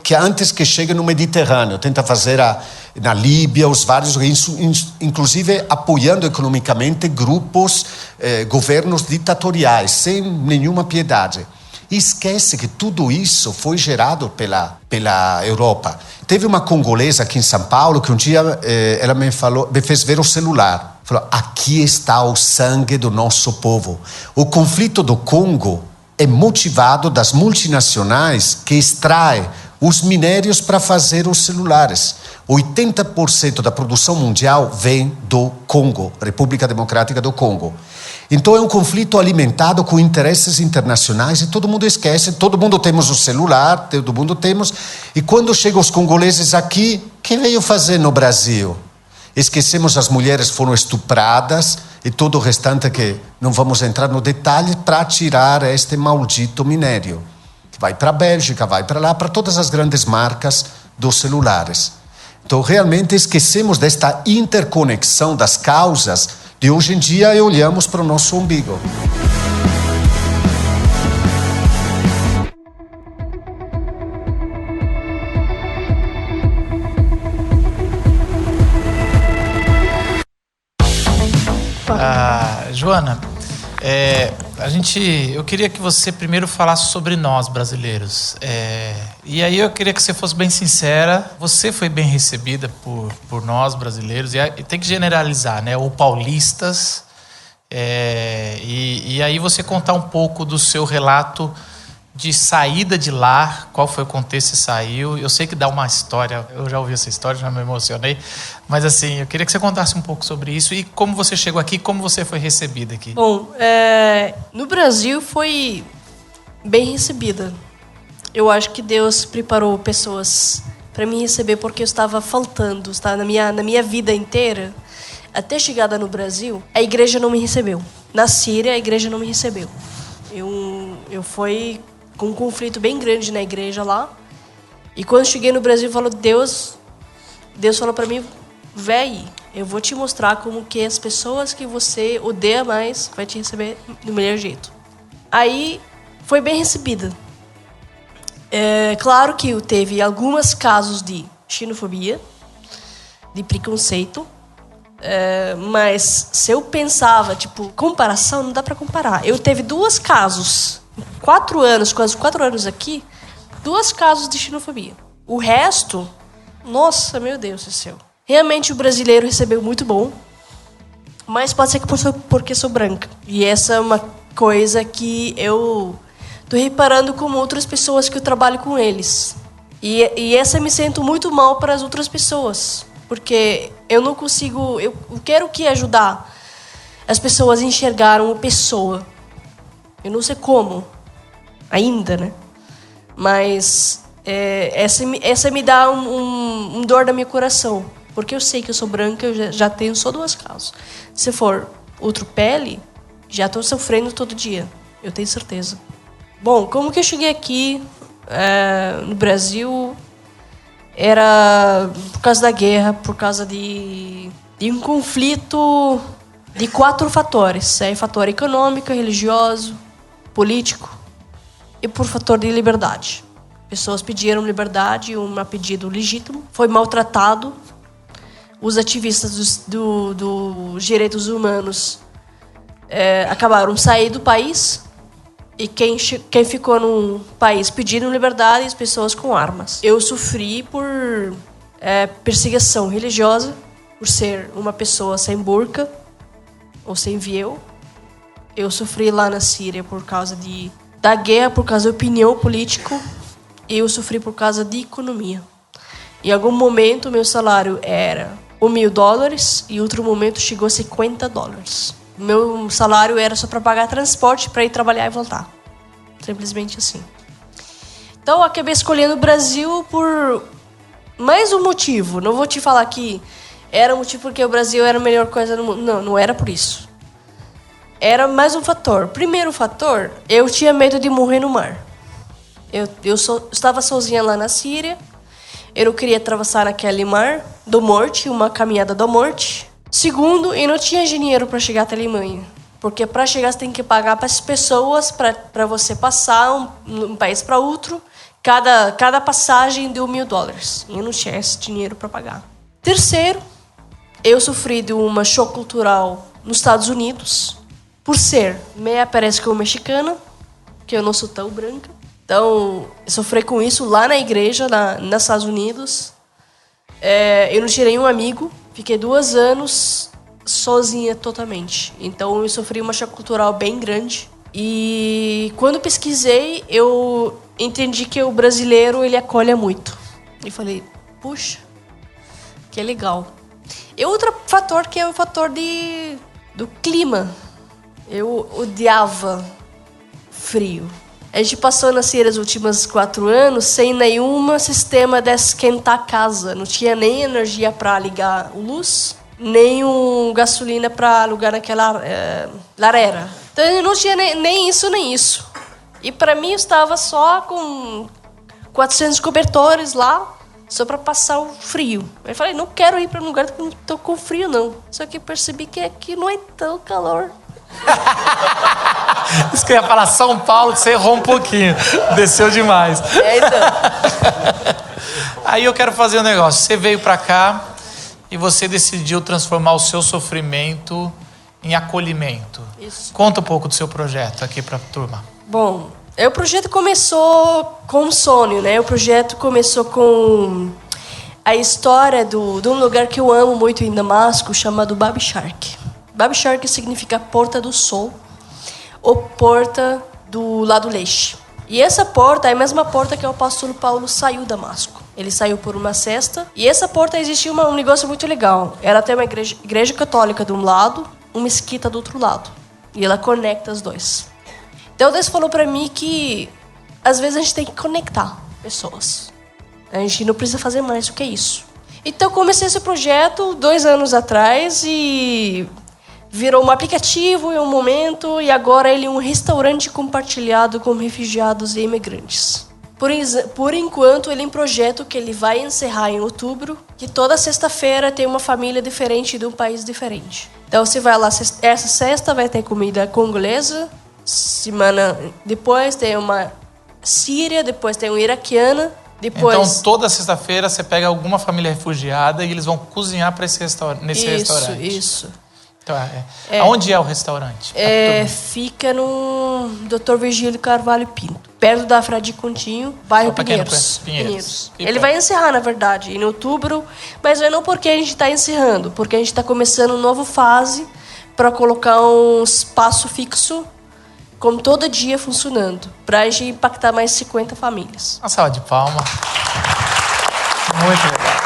que antes que chegue no Mediterrâneo, tenta fazer na Líbia, os vários, inclusive apoiando economicamente grupos, governos ditatoriais, sem nenhuma piedade. E esquece que tudo isso foi gerado pela Europa. Teve uma congolesa aqui em São Paulo que um dia ela me fez ver o celular. Falou, aqui está o sangue do nosso povo. O conflito do Congo é motivado das multinacionais que extraem os minérios para fazer os celulares. 80% da produção mundial vem do Congo, República Democrática do Congo. Então é um conflito alimentado com interesses internacionais e todo mundo esquece, todo mundo temos o celular, todo mundo temos. E quando chegam os congoleses aqui, o que veio fazer no Brasil? Esquecemos as mulheres foram estupradas e todo o restante que não vamos entrar no detalhe para tirar este maldito minério. Que vai para a Bélgica, vai para lá, para todas as grandes marcas dos celulares. Então realmente esquecemos desta interconexão das causas de hoje em dia e olhamos para o nosso umbigo. Joana, eu queria que você primeiro falasse sobre nós brasileiros. E aí eu queria que você fosse bem sincera. Você foi bem recebida por nós brasileiros, e tem que generalizar, né? Ou paulistas. E aí você contar um pouco do seu relato de saída de lá, qual foi o contexto que você saiu. Eu sei que dá uma história, eu já ouvi essa história, já me emocionei, mas assim, eu queria que você contasse um pouco sobre isso e como você chegou aqui, como você foi recebida aqui. Bom, no Brasil foi bem recebida. Eu acho que Deus preparou pessoas para me receber porque eu estava faltando, estava na minha vida inteira, até chegada no Brasil, a igreja não me recebeu. Na Síria, a igreja não me recebeu. Eu fui com um conflito bem grande na igreja lá. E quando cheguei no Brasil, Deus falou para mim, véi, eu vou te mostrar como que as pessoas que você odeia mais vai te receber do melhor jeito. Aí foi bem recebida. Claro que teve alguns casos de xenofobia, de preconceito, mas se eu pensava, comparação, não dá para comparar. Eu teve 2 casos, 4 anos, quase 4 anos aqui, 2 casos de xenofobia. O resto, nossa, meu Deus do céu. Realmente o brasileiro recebeu muito bom, mas pode ser que porque sou branca. E essa é uma coisa que eu tô reparando com outras pessoas que eu trabalho com eles. E essa eu me sinto muito mal para as outras pessoas. Porque eu não consigo... Eu quero ajudar as pessoas a enxergar uma pessoa. Eu não sei como, ainda, né? Mas essa me dá um dor no meu coração. Porque eu sei que eu sou branca, eu já tenho só 2 casos. Se for outro pele, já estou sofrendo todo dia. Eu tenho certeza. Bom, como que eu cheguei aqui? no Brasil era por causa da guerra, por causa de um conflito de 4 fatores. Fator econômico, religioso, político e por fator de liberdade. Pessoas pediram liberdade, um pedido legítimo, foi maltratado. Os ativistas dos direitos humanos acabaram de sair do país. E quem ficou no país pedindo liberdade, as pessoas com armas. Eu sofri por perseguição religiosa, por ser uma pessoa sem burca ou sem véu. Eu sofri lá na Síria por causa da guerra, por causa da opinião política. E eu sofri por causa de economia. Em algum momento, meu salário era $1.000 e em outro momento chegou a $50. Meu salário era só para pagar transporte para ir trabalhar e voltar. Simplesmente assim. Então, eu acabei escolhendo o Brasil por mais um motivo. Não vou te falar que era um motivo porque o Brasil era a melhor coisa do mundo. Não era por isso. Era mais um fator. Primeiro fator, eu tinha medo de morrer no mar. Eu estava sozinha lá na Síria. Eu não queria atravessar aquele mar do morte, uma caminhada da morte. Segundo, eu não tinha dinheiro para chegar até a Alemanha. Porque para chegar você tem que pagar para as pessoas, para você passar um país para outro. Cada passagem deu $1.000. Eu não tinha esse dinheiro para pagar. Terceiro, eu sofri de uma choque cultural nos Estados Unidos. Por ser meia parece que eu mexicana, que eu não sou tão branca. Então, eu sofri com isso lá na igreja, nos Estados Unidos. Eu não tinha nenhum amigo. Fiquei 2 anos sozinha totalmente. Então, eu sofri uma choque cultural bem grande. E quando pesquisei, eu entendi que o brasileiro, ele acolhe muito. E falei, puxa, que legal. E outro fator que é o fator do clima. Eu odiava frio. A gente passou na Síria os últimos 4 anos sem nenhum sistema de esquentar a casa. Não tinha nem energia para ligar a luz, nem gasolina para alugar naquela lareira. Então eu não tinha nem isso. E para mim eu estava só com 400 cobertores lá, só para passar o frio. Eu falei, não quero ir para um lugar que não estou com frio não. Só que percebi que aqui não é tão calor. Isso que eu ia falar, São Paulo, você errou um pouquinho. Desceu demais. Então. Aí eu quero fazer um negócio. Você veio pra cá e você decidiu transformar o seu sofrimento em acolhimento. Isso. Conta um pouco do seu projeto aqui pra turma. Bom, o projeto começou com um sonho, né? O projeto começou com a história de um lugar que eu amo muito em Damasco, chamado Babi Shark. Babi Shark significa Porta do Sol, ou Porta do Lado Leste. E essa porta é a mesma porta que o apóstolo Paulo saiu de Damasco. Ele saiu por uma cesta, e essa porta existia um negócio muito legal. Ela tem uma igreja católica de um lado, uma mesquita do outro lado. E ela conecta os dois. Então Deus falou para mim que às vezes a gente tem que conectar pessoas. A gente não precisa fazer mais do que isso. Então comecei esse projeto 2 anos atrás e virou um aplicativo em um momento e agora ele é um restaurante compartilhado com refugiados e imigrantes. Por enquanto, ele é um projeto que ele vai encerrar em outubro, que toda sexta-feira tem uma família diferente de um país diferente. Então, você vai lá, essa sexta vai ter comida congolesa, semana depois tem uma síria, depois tem uma iraquiana, depois... Então, toda sexta-feira você pega alguma família refugiada e eles vão cozinhar para nesse restaurante. Isso. Então, onde é o restaurante? Fica no Dr. Virgílio Carvalho Pinto, perto da Frade Continho, bairro Pinheiros. Ele vai encerrar, na verdade, em outubro, mas não é porque a gente está encerrando, porque a gente está começando uma nova fase para colocar um espaço fixo, como todo dia funcionando, para a gente impactar mais 50 famílias. Uma salva de palmas. Muito legal.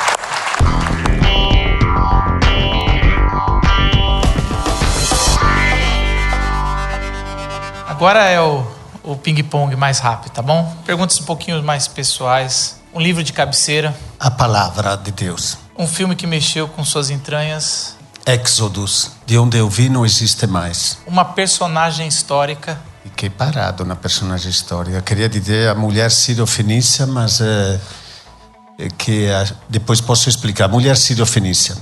Agora é o ping-pong mais rápido, tá bom? Perguntas um pouquinho mais pessoais. Um livro de cabeceira. A palavra de Deus. Um filme que mexeu com suas entranhas. Éxodos, de onde eu vi não existe mais. Uma personagem histórica. Fiquei parado na personagem histórica. Queria dizer a mulher sírio-fenícia, mas depois posso explicar. Mulher sírio-fenícia.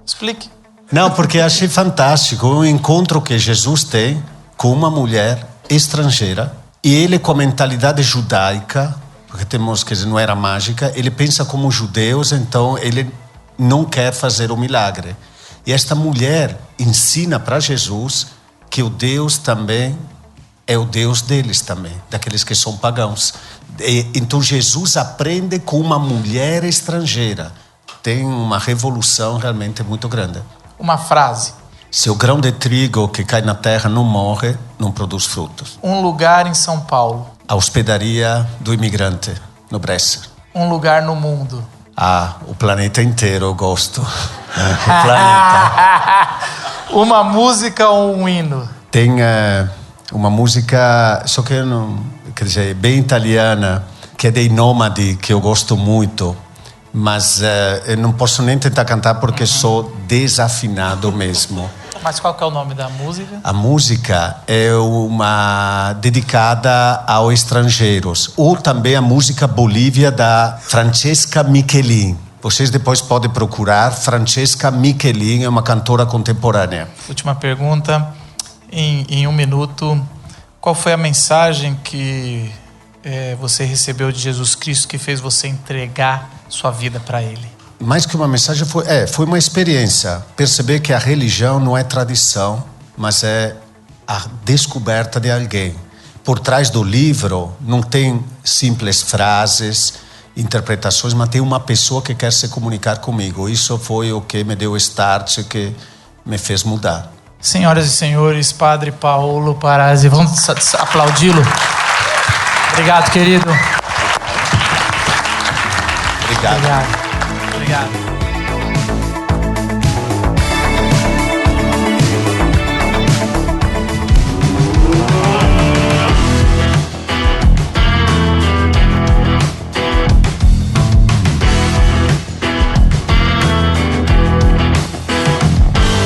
Explique. Não, porque achei fantástico o encontro que Jesus tem com uma mulher estrangeira e ele com a mentalidade judaica, porque temos que não era mágica, ele pensa como judeus, então ele não quer fazer o milagre. E esta mulher ensina para Jesus que o Deus também é o Deus deles também, daqueles que são pagãos. Então Jesus aprende com uma mulher estrangeira. Tem uma revolução realmente muito grande. Uma frase. Se o grão de trigo que cai na terra não morre, não produz frutos. Um lugar em São Paulo. A hospedaria do imigrante, no Bresser. Um lugar no mundo. O planeta inteiro eu gosto. O planeta. Uma música ou um hino? Tem uma música, só que eu não, quer dizer, bem italiana, que é dei Nômade, que eu gosto muito. Mas eu não posso nem tentar cantar porque sou desafinado mesmo. Mas qual que é o nome da música? A música é uma dedicada aos estrangeiros. Ou também a música Bolívia da Francesca Michelin. Vocês depois podem procurar. Francesca Michelin é uma cantora contemporânea. Última pergunta. Em 1 minuto, qual foi a mensagem que você recebeu de Jesus Cristo que fez você entregar sua vida para Ele? Mais que uma mensagem, foi uma experiência. Perceber que a religião não é tradição, mas é a descoberta de alguém. Por trás do livro não tem simples frases, interpretações, mas tem uma pessoa que quer se comunicar comigo. Isso foi o que me deu o start, que me fez mudar. Senhoras e senhores, Padre Paulo Parazzi, vamos aplaudi-lo. Obrigado, querido. Obrigado. Obrigado.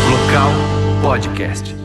Local Podcast.